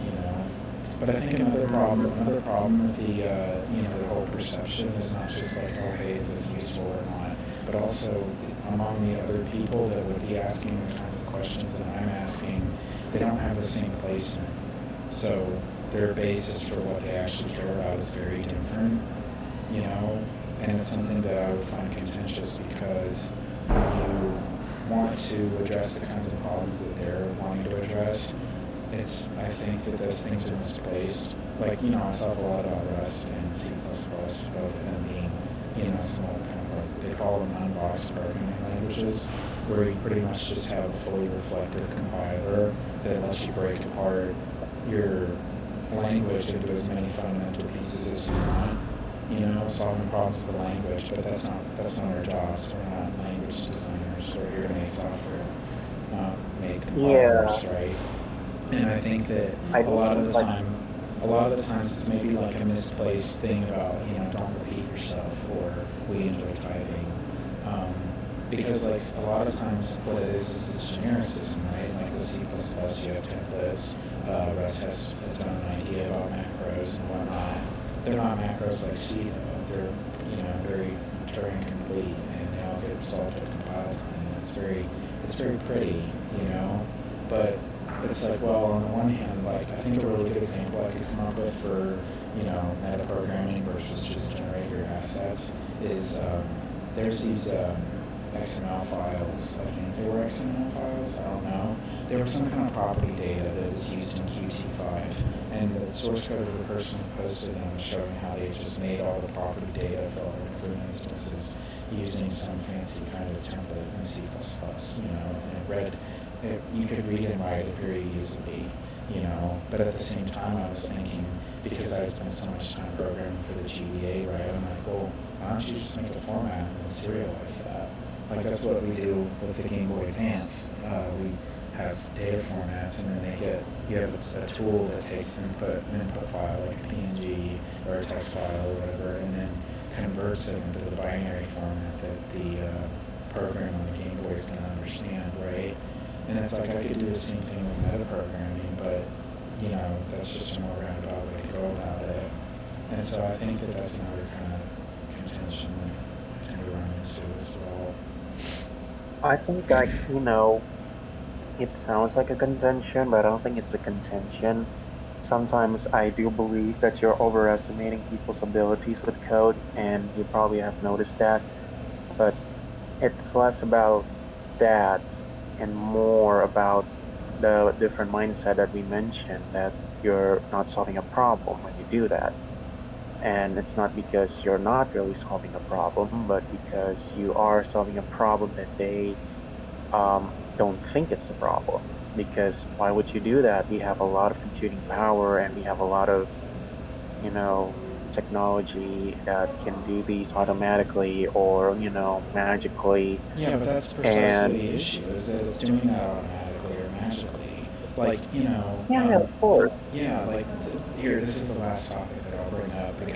You know, but I think another problem with the whole perception is not just like, oh, hey, is this useful or not, but also among the other people that would be asking the kinds of questions that I'm asking, they don't have the same placement. So their basis for what they actually care about is very different, and it's something that I would find contentious because when you want to address the kinds of problems that they're wanting to address, I think that those things are misplaced. Like, I talk a lot about Rust and C++, both of them being, small kind of like, they call them non-box programming languages, where you pretty much just have a fully reflective compiler that lets you break apart your language into as many fundamental pieces as you want, solving problems with the language, but that's not our jobs. We're not language designers. We're here to make software, not make compilers, yeah, right? And I think that I a lot of the like time, it's maybe like a misplaced thing about, don't repeat yourself, or we enjoy typing. Because like a lot of times what it is this genericism, right? Like with C++, you have templates. Rust has its own idea about macros and whatnot. They're not macros like C though. They're very Turing complete, and they all get resolved at compile time. And it's very pretty, but it's like, well, on the one hand, like I think a really good example I could come up with for metaprogramming versus just generate your assets is there's these XML files. I think they were XML files. I don't know. There was some kind of property data that was used in Qt5, and the source code of the person who posted them was showing how they just made all the property data for all their different instances using some fancy kind of template in C++. And you could read and write it very easily. But at the same time, I was thinking, because I had spent so much time programming for the GBA, right? I'm like, well, why don't you just make a format and serialize that? Like that's what we do with the Game Boy Advance. We have data formats, and then you have a tool that takes an input file like a PNG or a text file or whatever, and then converts it into the binary format that the program on the Game Boy is going to understand, right? And it's like I could do the same thing with metaprogramming, but that's just a more roundabout way to go about it. And so I think that that's another kind of first of all. I think it sounds like a contention, but I don't think it's a contention. Sometimes I do believe that you're overestimating people's abilities with code, and you probably have noticed that. But it's less about that and more about the different mindset that we mentioned, that you're not solving a problem when you do that. And it's not because you're not really solving a problem, but because you are solving a problem that they don't think it's a problem. Because why would you do that? We have a lot of computing power and we have a lot of, you know, technology that can do these automatically or, magically. Yeah, but that's precisely And the issue, is that it's doing that automatically or magically. Like, yeah, of course. yeah, like, here, this is the last topic that I'll bring up, but it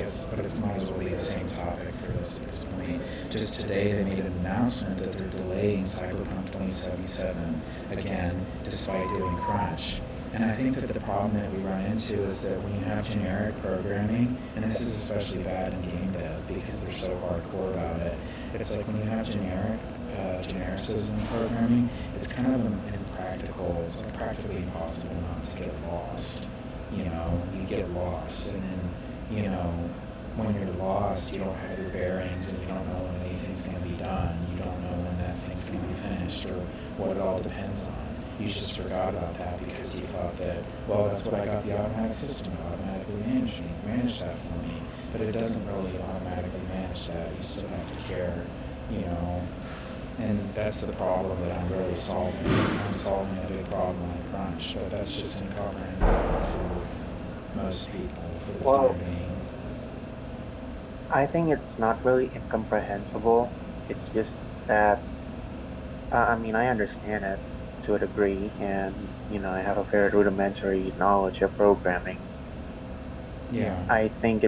might as well be the same topic for this point. Just today, they made an announcement that they're delaying Cyberpunk 2077 again, despite doing crunch. And I think that the problem that we run into is that when you have generic programming, and this is especially bad in game dev because they're so hardcore about it, it's like when you have genericism in programming, it's kind of impractical. It's like practically impossible not to get lost. You get lost, and then, when you're lost, you don't have your bearings, and you don't know when anything's going to be done. You don't know when that thing's going to be finished or what it all depends on. You just forgot about that because you thought that, well, that's what I got the automatic system to automatically manage that for me. But it doesn't really automatically manage that. You still have to care, you know. And that's the problem that I'm really solving. I'm solving a big problem like crunch, but that's just incomprehensible to most people for the time Well, being. I think it's not really incomprehensible. It's just that, I mean, I understand it to a degree, and, I have a very rudimentary knowledge of programming. Yeah. I think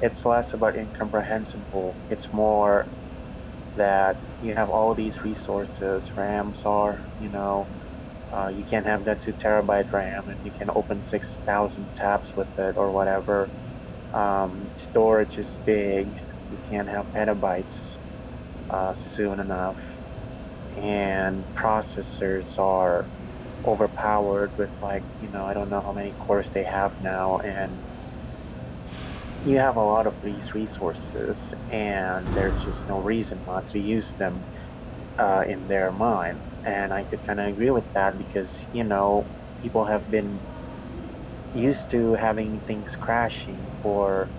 it's less about incomprehensible. It's more that you have all these resources. RAMs are, you can have that 2 terabyte RAM and you can open 6,000 tabs with it or whatever. Storage is big. You can't have petabytes soon enough. And processors are overpowered with, like, I don't know how many cores they have now. And you have a lot of these resources, and there's just no reason not to use them in their mind. And I could kind of agree with that because, people have been used to having things crashing for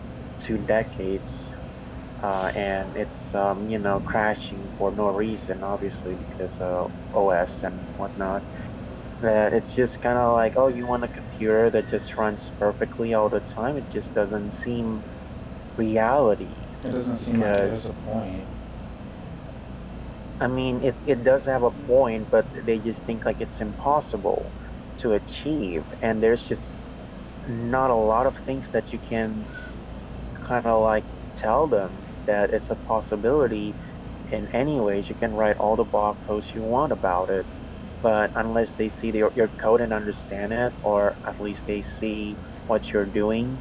2 decades, and it's, crashing for no reason, obviously, because of OS and whatnot. That it's just kind of like, oh, you want a computer that just runs perfectly all the time? It just doesn't seem reality It doesn't seem like it has because a point. I mean it does have a point, but they just think like it's impossible to achieve, and there's just not a lot of things that you can kind of like tell them that it's a possibility. In any ways, you can write all the blog posts you want about it, but unless they see your code and understand it, or at least they see what you're doing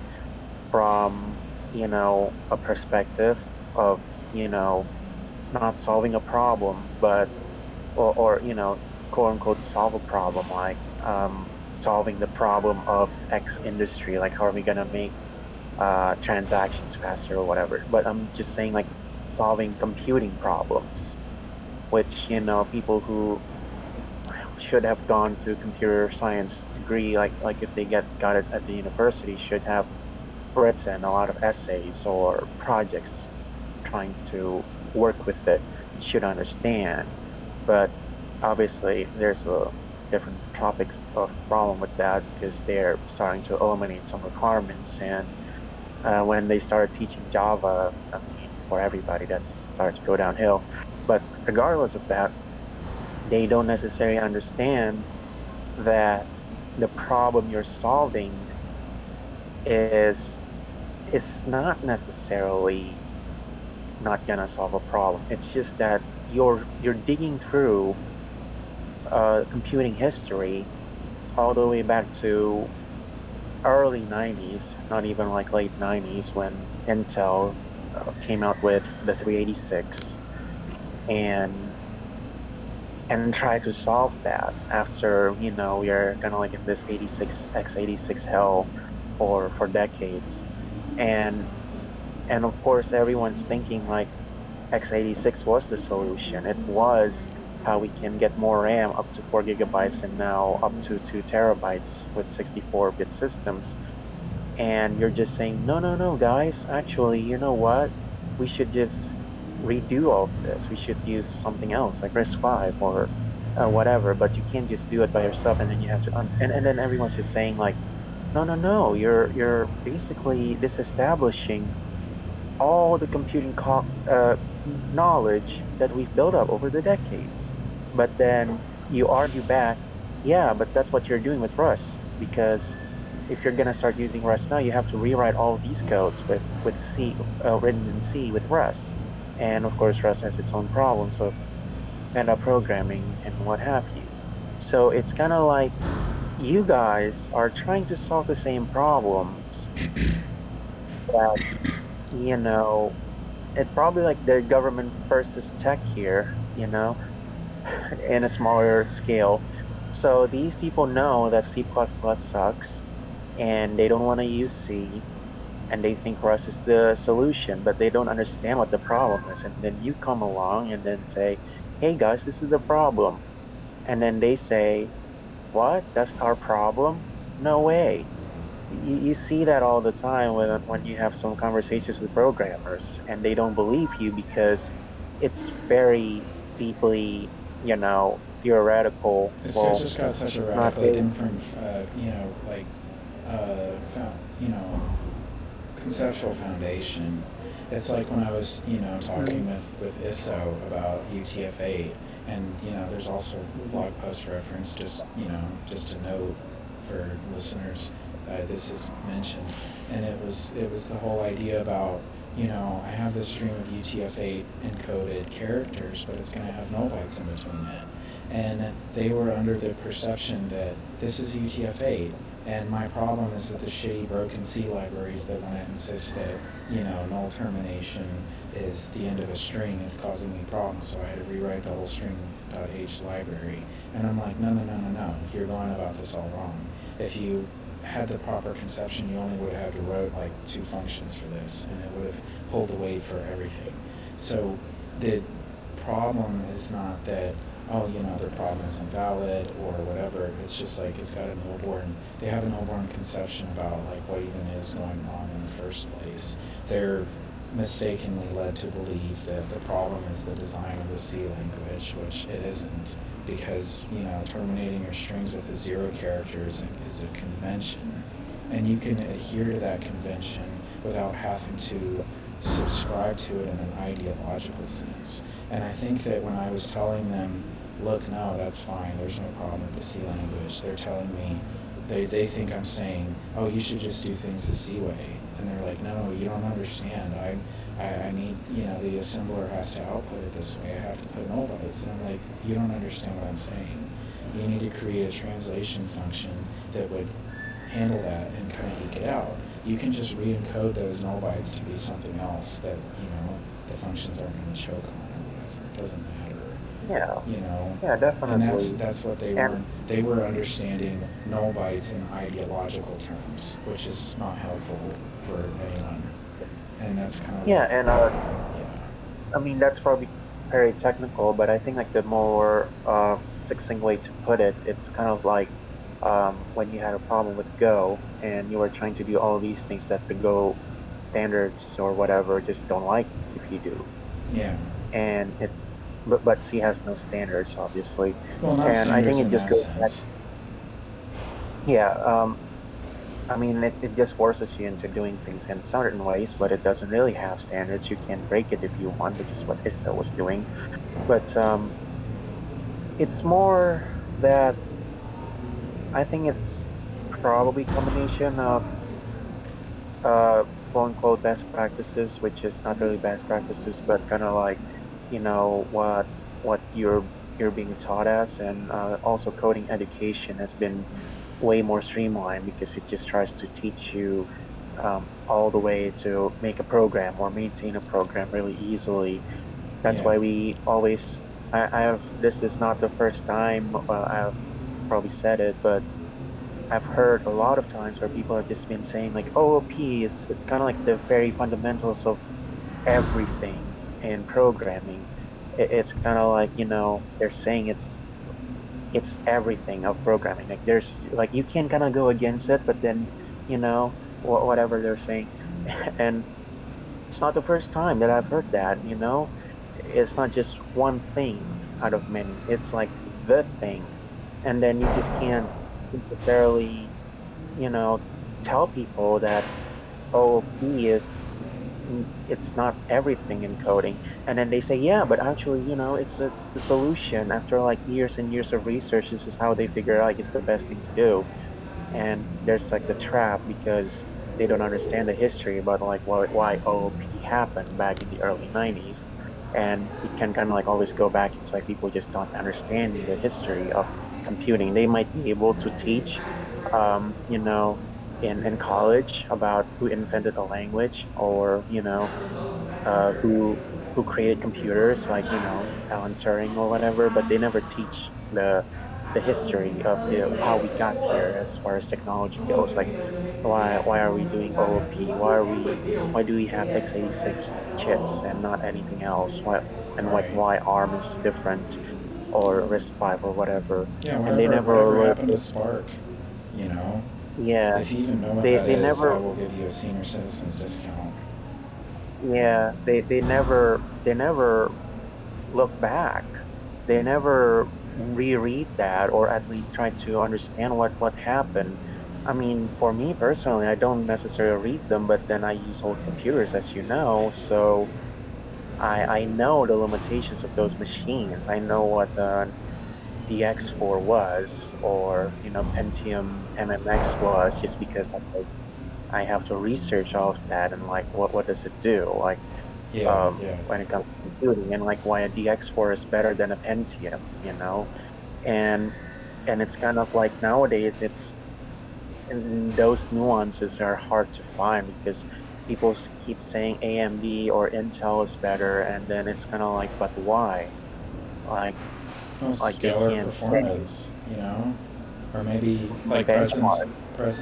from, a perspective of, not solving a problem, but or quote unquote solve a problem, like solving the problem of X industry, like how are we gonna make transactions faster or whatever. But I'm just saying, like, solving computing problems, which, people who should have gone to computer science degree, like if they got it at the university, should have written a lot of essays or projects trying to work with it, should understand. But obviously, there's a different topics of problem with that because they're starting to eliminate some requirements. And when they started teaching Java, I mean, for everybody, that started to go downhill. But regardless of that, they don't necessarily understand that the problem you're solving is not necessarily not gonna solve a problem. It's just that you're digging through computing history all the way back to early 90s, not even like late 90s, when Intel came out with the 386. and try to solve that after, we are kind of like in this 86 hell for decades. And of course everyone's thinking like x86 was the solution. It was how we can get more RAM up to 4 gigabytes and now up to 2 terabytes with 64-bit systems. And you're just saying, no, no, no, guys, actually, you know what? We should just redo all of this. We should use something else like RISC-V or whatever, but you can't just do it by yourself. And then you have to, and then everyone's just saying like, no, no, no, you're basically disestablishing all the knowledge that we've built up over the decades. But then you argue back, yeah, but that's what you're doing with Rust, because if you're gonna start using Rust now, you have to rewrite all of these codes with C, written in C with Rust, and of course Rust has its own problems of meta programming and what have you. So it's kind of like you guys are trying to solve the same problems that you know it's probably like the government versus tech here, in a smaller scale. So these people know that C++ sucks and they don't want to use C and they think Rust is the solution, but they don't understand what the problem is. And then you come along and then say, hey guys, this is the problem. And then they say, what? That's our problem? No way. You see that all the time when you have some conversations with programmers and they don't believe you because it's very deeply, theoretical. It's Well, just got such a not radically very. different, like, you know, conceptual foundation. It's like when I was, talking Mhm. with ISO about UTF-8, and there's also blog post reference, just a note for listeners. This is mentioned, and it was the whole idea about I have this stream of UTF-8 encoded characters, but it's going to have null bytes in between it, and they were under the perception that this is UTF-8. And my problem is that the shitty broken C libraries that want to insist that, null termination is the end of a string is causing me problems. So I had to rewrite the whole string.h library. And I'm like, no, no, no, no, no. You're going about this all wrong. If you had the proper conception, you only would have had to wrote like 2 functions for this, and it would have pulled the weight for everything. So the problem is not that, oh, their problem is invalid or whatever. It's just like they have an newborn conception about like what even is going on in the first place. They're mistakenly led to believe that the problem is the design of the C language, which it isn't, because terminating your strings with a 0 character is a convention, and you can adhere to that convention without having to subscribe to it in an ideological sense. And I think that when I was telling them, look, no, that's fine, there's no problem with the C language, they're telling me, they think I'm saying, oh, you should just do things the C way. And they're like, no, you don't understand. I need, the assembler has to output it this way. I have to put null bytes. And I'm like, you don't understand what I'm saying. You need to create a translation function that would handle that and kind of eke it out. You can just re-encode those null bytes to be something else that, the functions aren't going to choke on or whatever. It doesn't matter. Yeah, you know yeah, and that's definitely. that's what they And were they were understanding null bytes in ideological terms, which is not helpful for anyone, and that's kind of yeah, like, and yeah, I mean that's probably very technical, but I think like the more succinct way to put it, it's kind of like when you had a problem with Go and you were trying to do all these things that the Go standards or whatever just don't like if you do. yeah, And but C has no standards, obviously. well, not And I think standards it in just that goes back. sense. Yeah, I mean, it just forces you into doing things in certain ways, but it doesn't really have standards. You can break it if you want, which is what ISO was doing. But it's more that I think it's probably a combination of quote unquote best practices, which is not really best practices, but kind of like, what you're being taught as, and also coding education has been way more streamlined because it just tries to teach you all the way to make a program or maintain a program really easily. That's Yeah, why we always. I have. This is not the first time I've probably said it, but I've heard a lot of times where people have just been saying like OOP is it's kind of like the very fundamentals of everything in programming. It's kind of like, they're saying it's everything of programming. Like there's like you can kind of go against it, but then whatever they're saying, and it's not the first time that I've heard that. It's not just one thing out of many. It's like the thing, and then you just can't necessarily you know tell people that OOP is it's not everything in coding. And then they say, yeah, but actually, it's a solution. After like years and years of research, this is how they figure out like it's the best thing to do. And there's like the trap because they don't understand the history about like why OOP happened back in the early 90s. And it can kind of like always go back into like people just don't understanding the history of computing. They might be able to teach, in college about who invented a language or, who created computers, like Alan Turing or whatever, but they never teach the history of how we got here as far as technology goes. Like why are we doing OOP? Why do we have x86 chips and not anything else? And like right. why ARM is different or RISC-V or whatever? Yeah, And they whatever never happened to really, Spark, you know? yeah, If you even know what they that they is, I never, will give you a senior citizens discount. yeah, they never look back. They never reread that or at least try to understand what happened. I mean, for me personally, I don't necessarily read them, but then I use old computers, as you know, so I know the limitations of those machines. I know what DX4 was, or Pentium MMX was, just because I have to research all of that and like what does it do? Like Yeah, yeah. when it comes to computing and like why a DX4 is better than a Pentium. And it's kind of like nowadays it's and those nuances are hard to find because people keep saying AMD or Intel is better, and then it's kind of like, but why? Like Well, they scalar can't say performance. Or maybe like benchmark.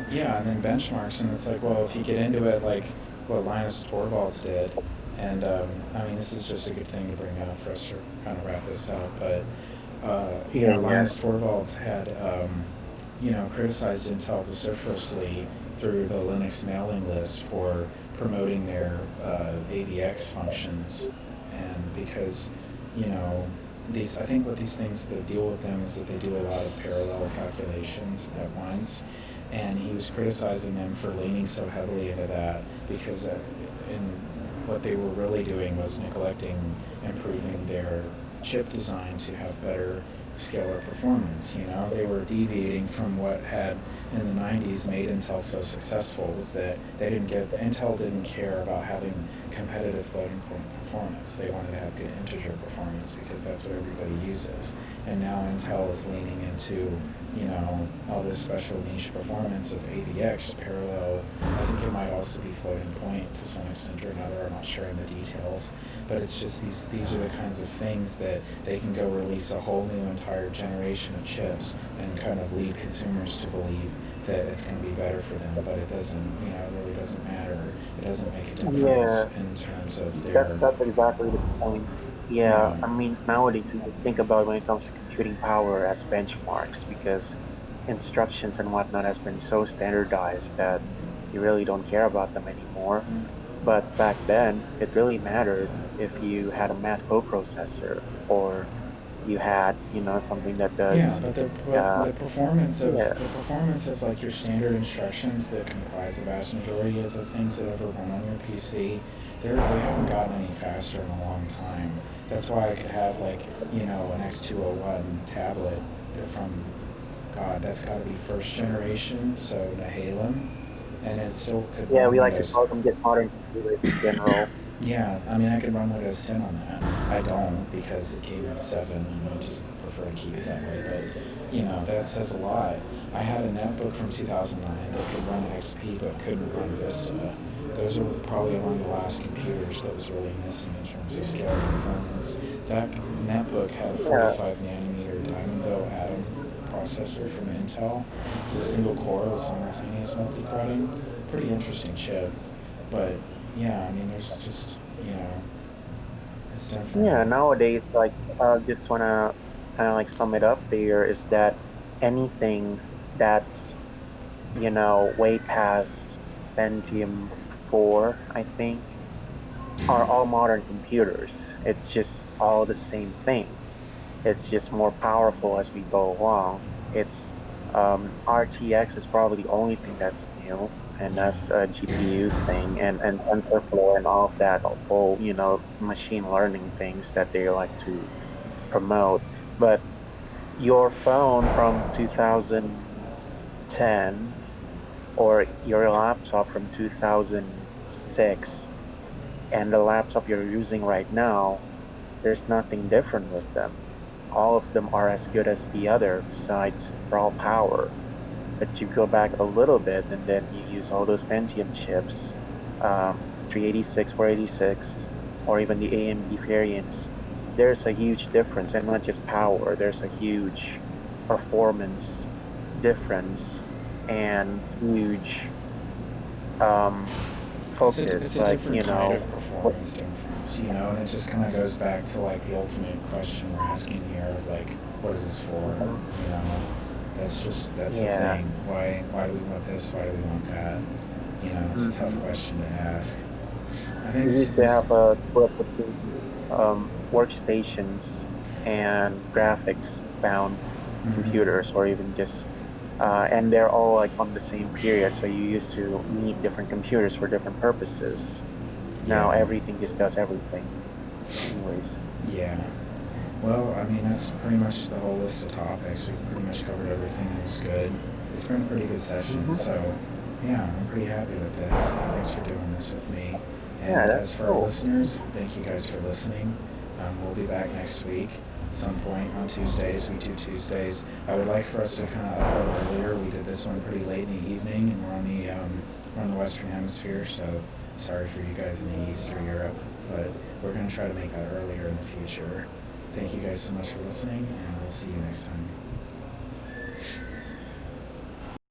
yeah, and then benchmarks, and it's like, well, if you get into it, like what Linus Torvalds did, and I mean, this is just a good thing to bring up for us to kind of wrap this up, but Yeah, yeah. Linus Torvalds had, criticized Intel vociferously through the Linux mailing list for promoting their AVX functions, and because, you know, I think what these things, the deal with them is that they do a lot of parallel calculations at once, and he was criticizing them for leaning so heavily into that because in what they were really doing was neglecting improving their chip design to have better scalar performance. They were deviating from what had in the 90s made Intel so successful, was that Intel didn't care about having competitive floating point performance. They wanted to have good integer performance because that's what everybody uses. And now Intel is leaning into, all this special niche performance of AVX parallel. I think it might also be floating point to some extent or another. I'm not sure in the details, but it's just these are the kinds of things that they can go release a whole new entire generation of chips and kind of lead consumers to believe that it's going to be better for them, but it doesn't. It really doesn't matter. It doesn't make a difference Yeah, in terms of that's their, that's exactly the point. Yeah, yeah. I mean nowadays we just think about when it comes to computing power as benchmarks because instructions and whatnot has been so standardized that you really don't care about them anymore. But back then, it really mattered if you had a math coprocessor or you had, something that Yeah, does, but uh, yeah, the performance of like your standard instructions that comprise the vast majority of the things that ever run on your PC, they haven't gotten any faster in a long time. That's why I could have like an X201 tablet from, God, that's got to be first generation, so Nehalem, and it still could yeah, run we like to Windows. call them get modern computers in general. Yeah, I mean, I could run Windows 10 on that. I don't because it came with 7, and I just prefer to keep it that way. But, that says a lot. I had a netbook from 2009 that could run XP but couldn't run Vista. those are probably among the last computers that was really missing in terms of scale performance. That netbook had Yeah, 45 nanometer Diamondville Atom processor from Intel. It's a single core with simultaneous multi-threading. Pretty interesting chip, but yeah, I mean, there's just it's yeah. different. Nowadays, like, just wanna kind of like sum it up there is that anything that's, way past Pentium 4, I think, are all modern computers. It's just all the same thing. It's just more powerful as we go along. It's RTX is probably the only thing that's new, and Yeah, that's a GPU thing, and TensorFlow and all of that whole, machine learning things that they like to promote. But your phone from 2010 or your laptop from 2006 and the laptop you're using right now, there's nothing different with them. All of them are as good as the other, besides raw power. But you go back a little bit and then you use all those Pentium chips, 386, 486, or even the AMD variants. There's a huge difference, and not just power, there's a huge performance difference and huge um, it's focus. a Like, different kind of what, performance difference, and it just kind of goes back to like the ultimate question we're asking here of like, what is this for? mhm. That's the Yeah. thing. Why do we want this? Why do we want that? It's a tough Hmm. question to ask. I think We it's, used to have a split between workstations and graphics bound computers, or even just, and they're all like on the same period. So you used to need different computers for different purposes. Now yeah, everything just does everything. Anyways. yeah. Well, I mean, that's pretty much the whole list of topics. We pretty much covered everything that was good. It's been a pretty good session, Hmm. so yeah, I'm pretty happy with this. Thanks for doing this with me. Yeah, And that's as for our cool. listeners, thank you guys for listening. We'll be back next week at some point on Tuesdays. We do Tuesdays. I would like for us to kind of upload earlier. We did this one pretty late in the evening, and we're in the Western Hemisphere, so sorry for you guys in the East or Europe, but we're going to try to make that earlier in the future. Thank you guys so much for listening, and we'll see you next time.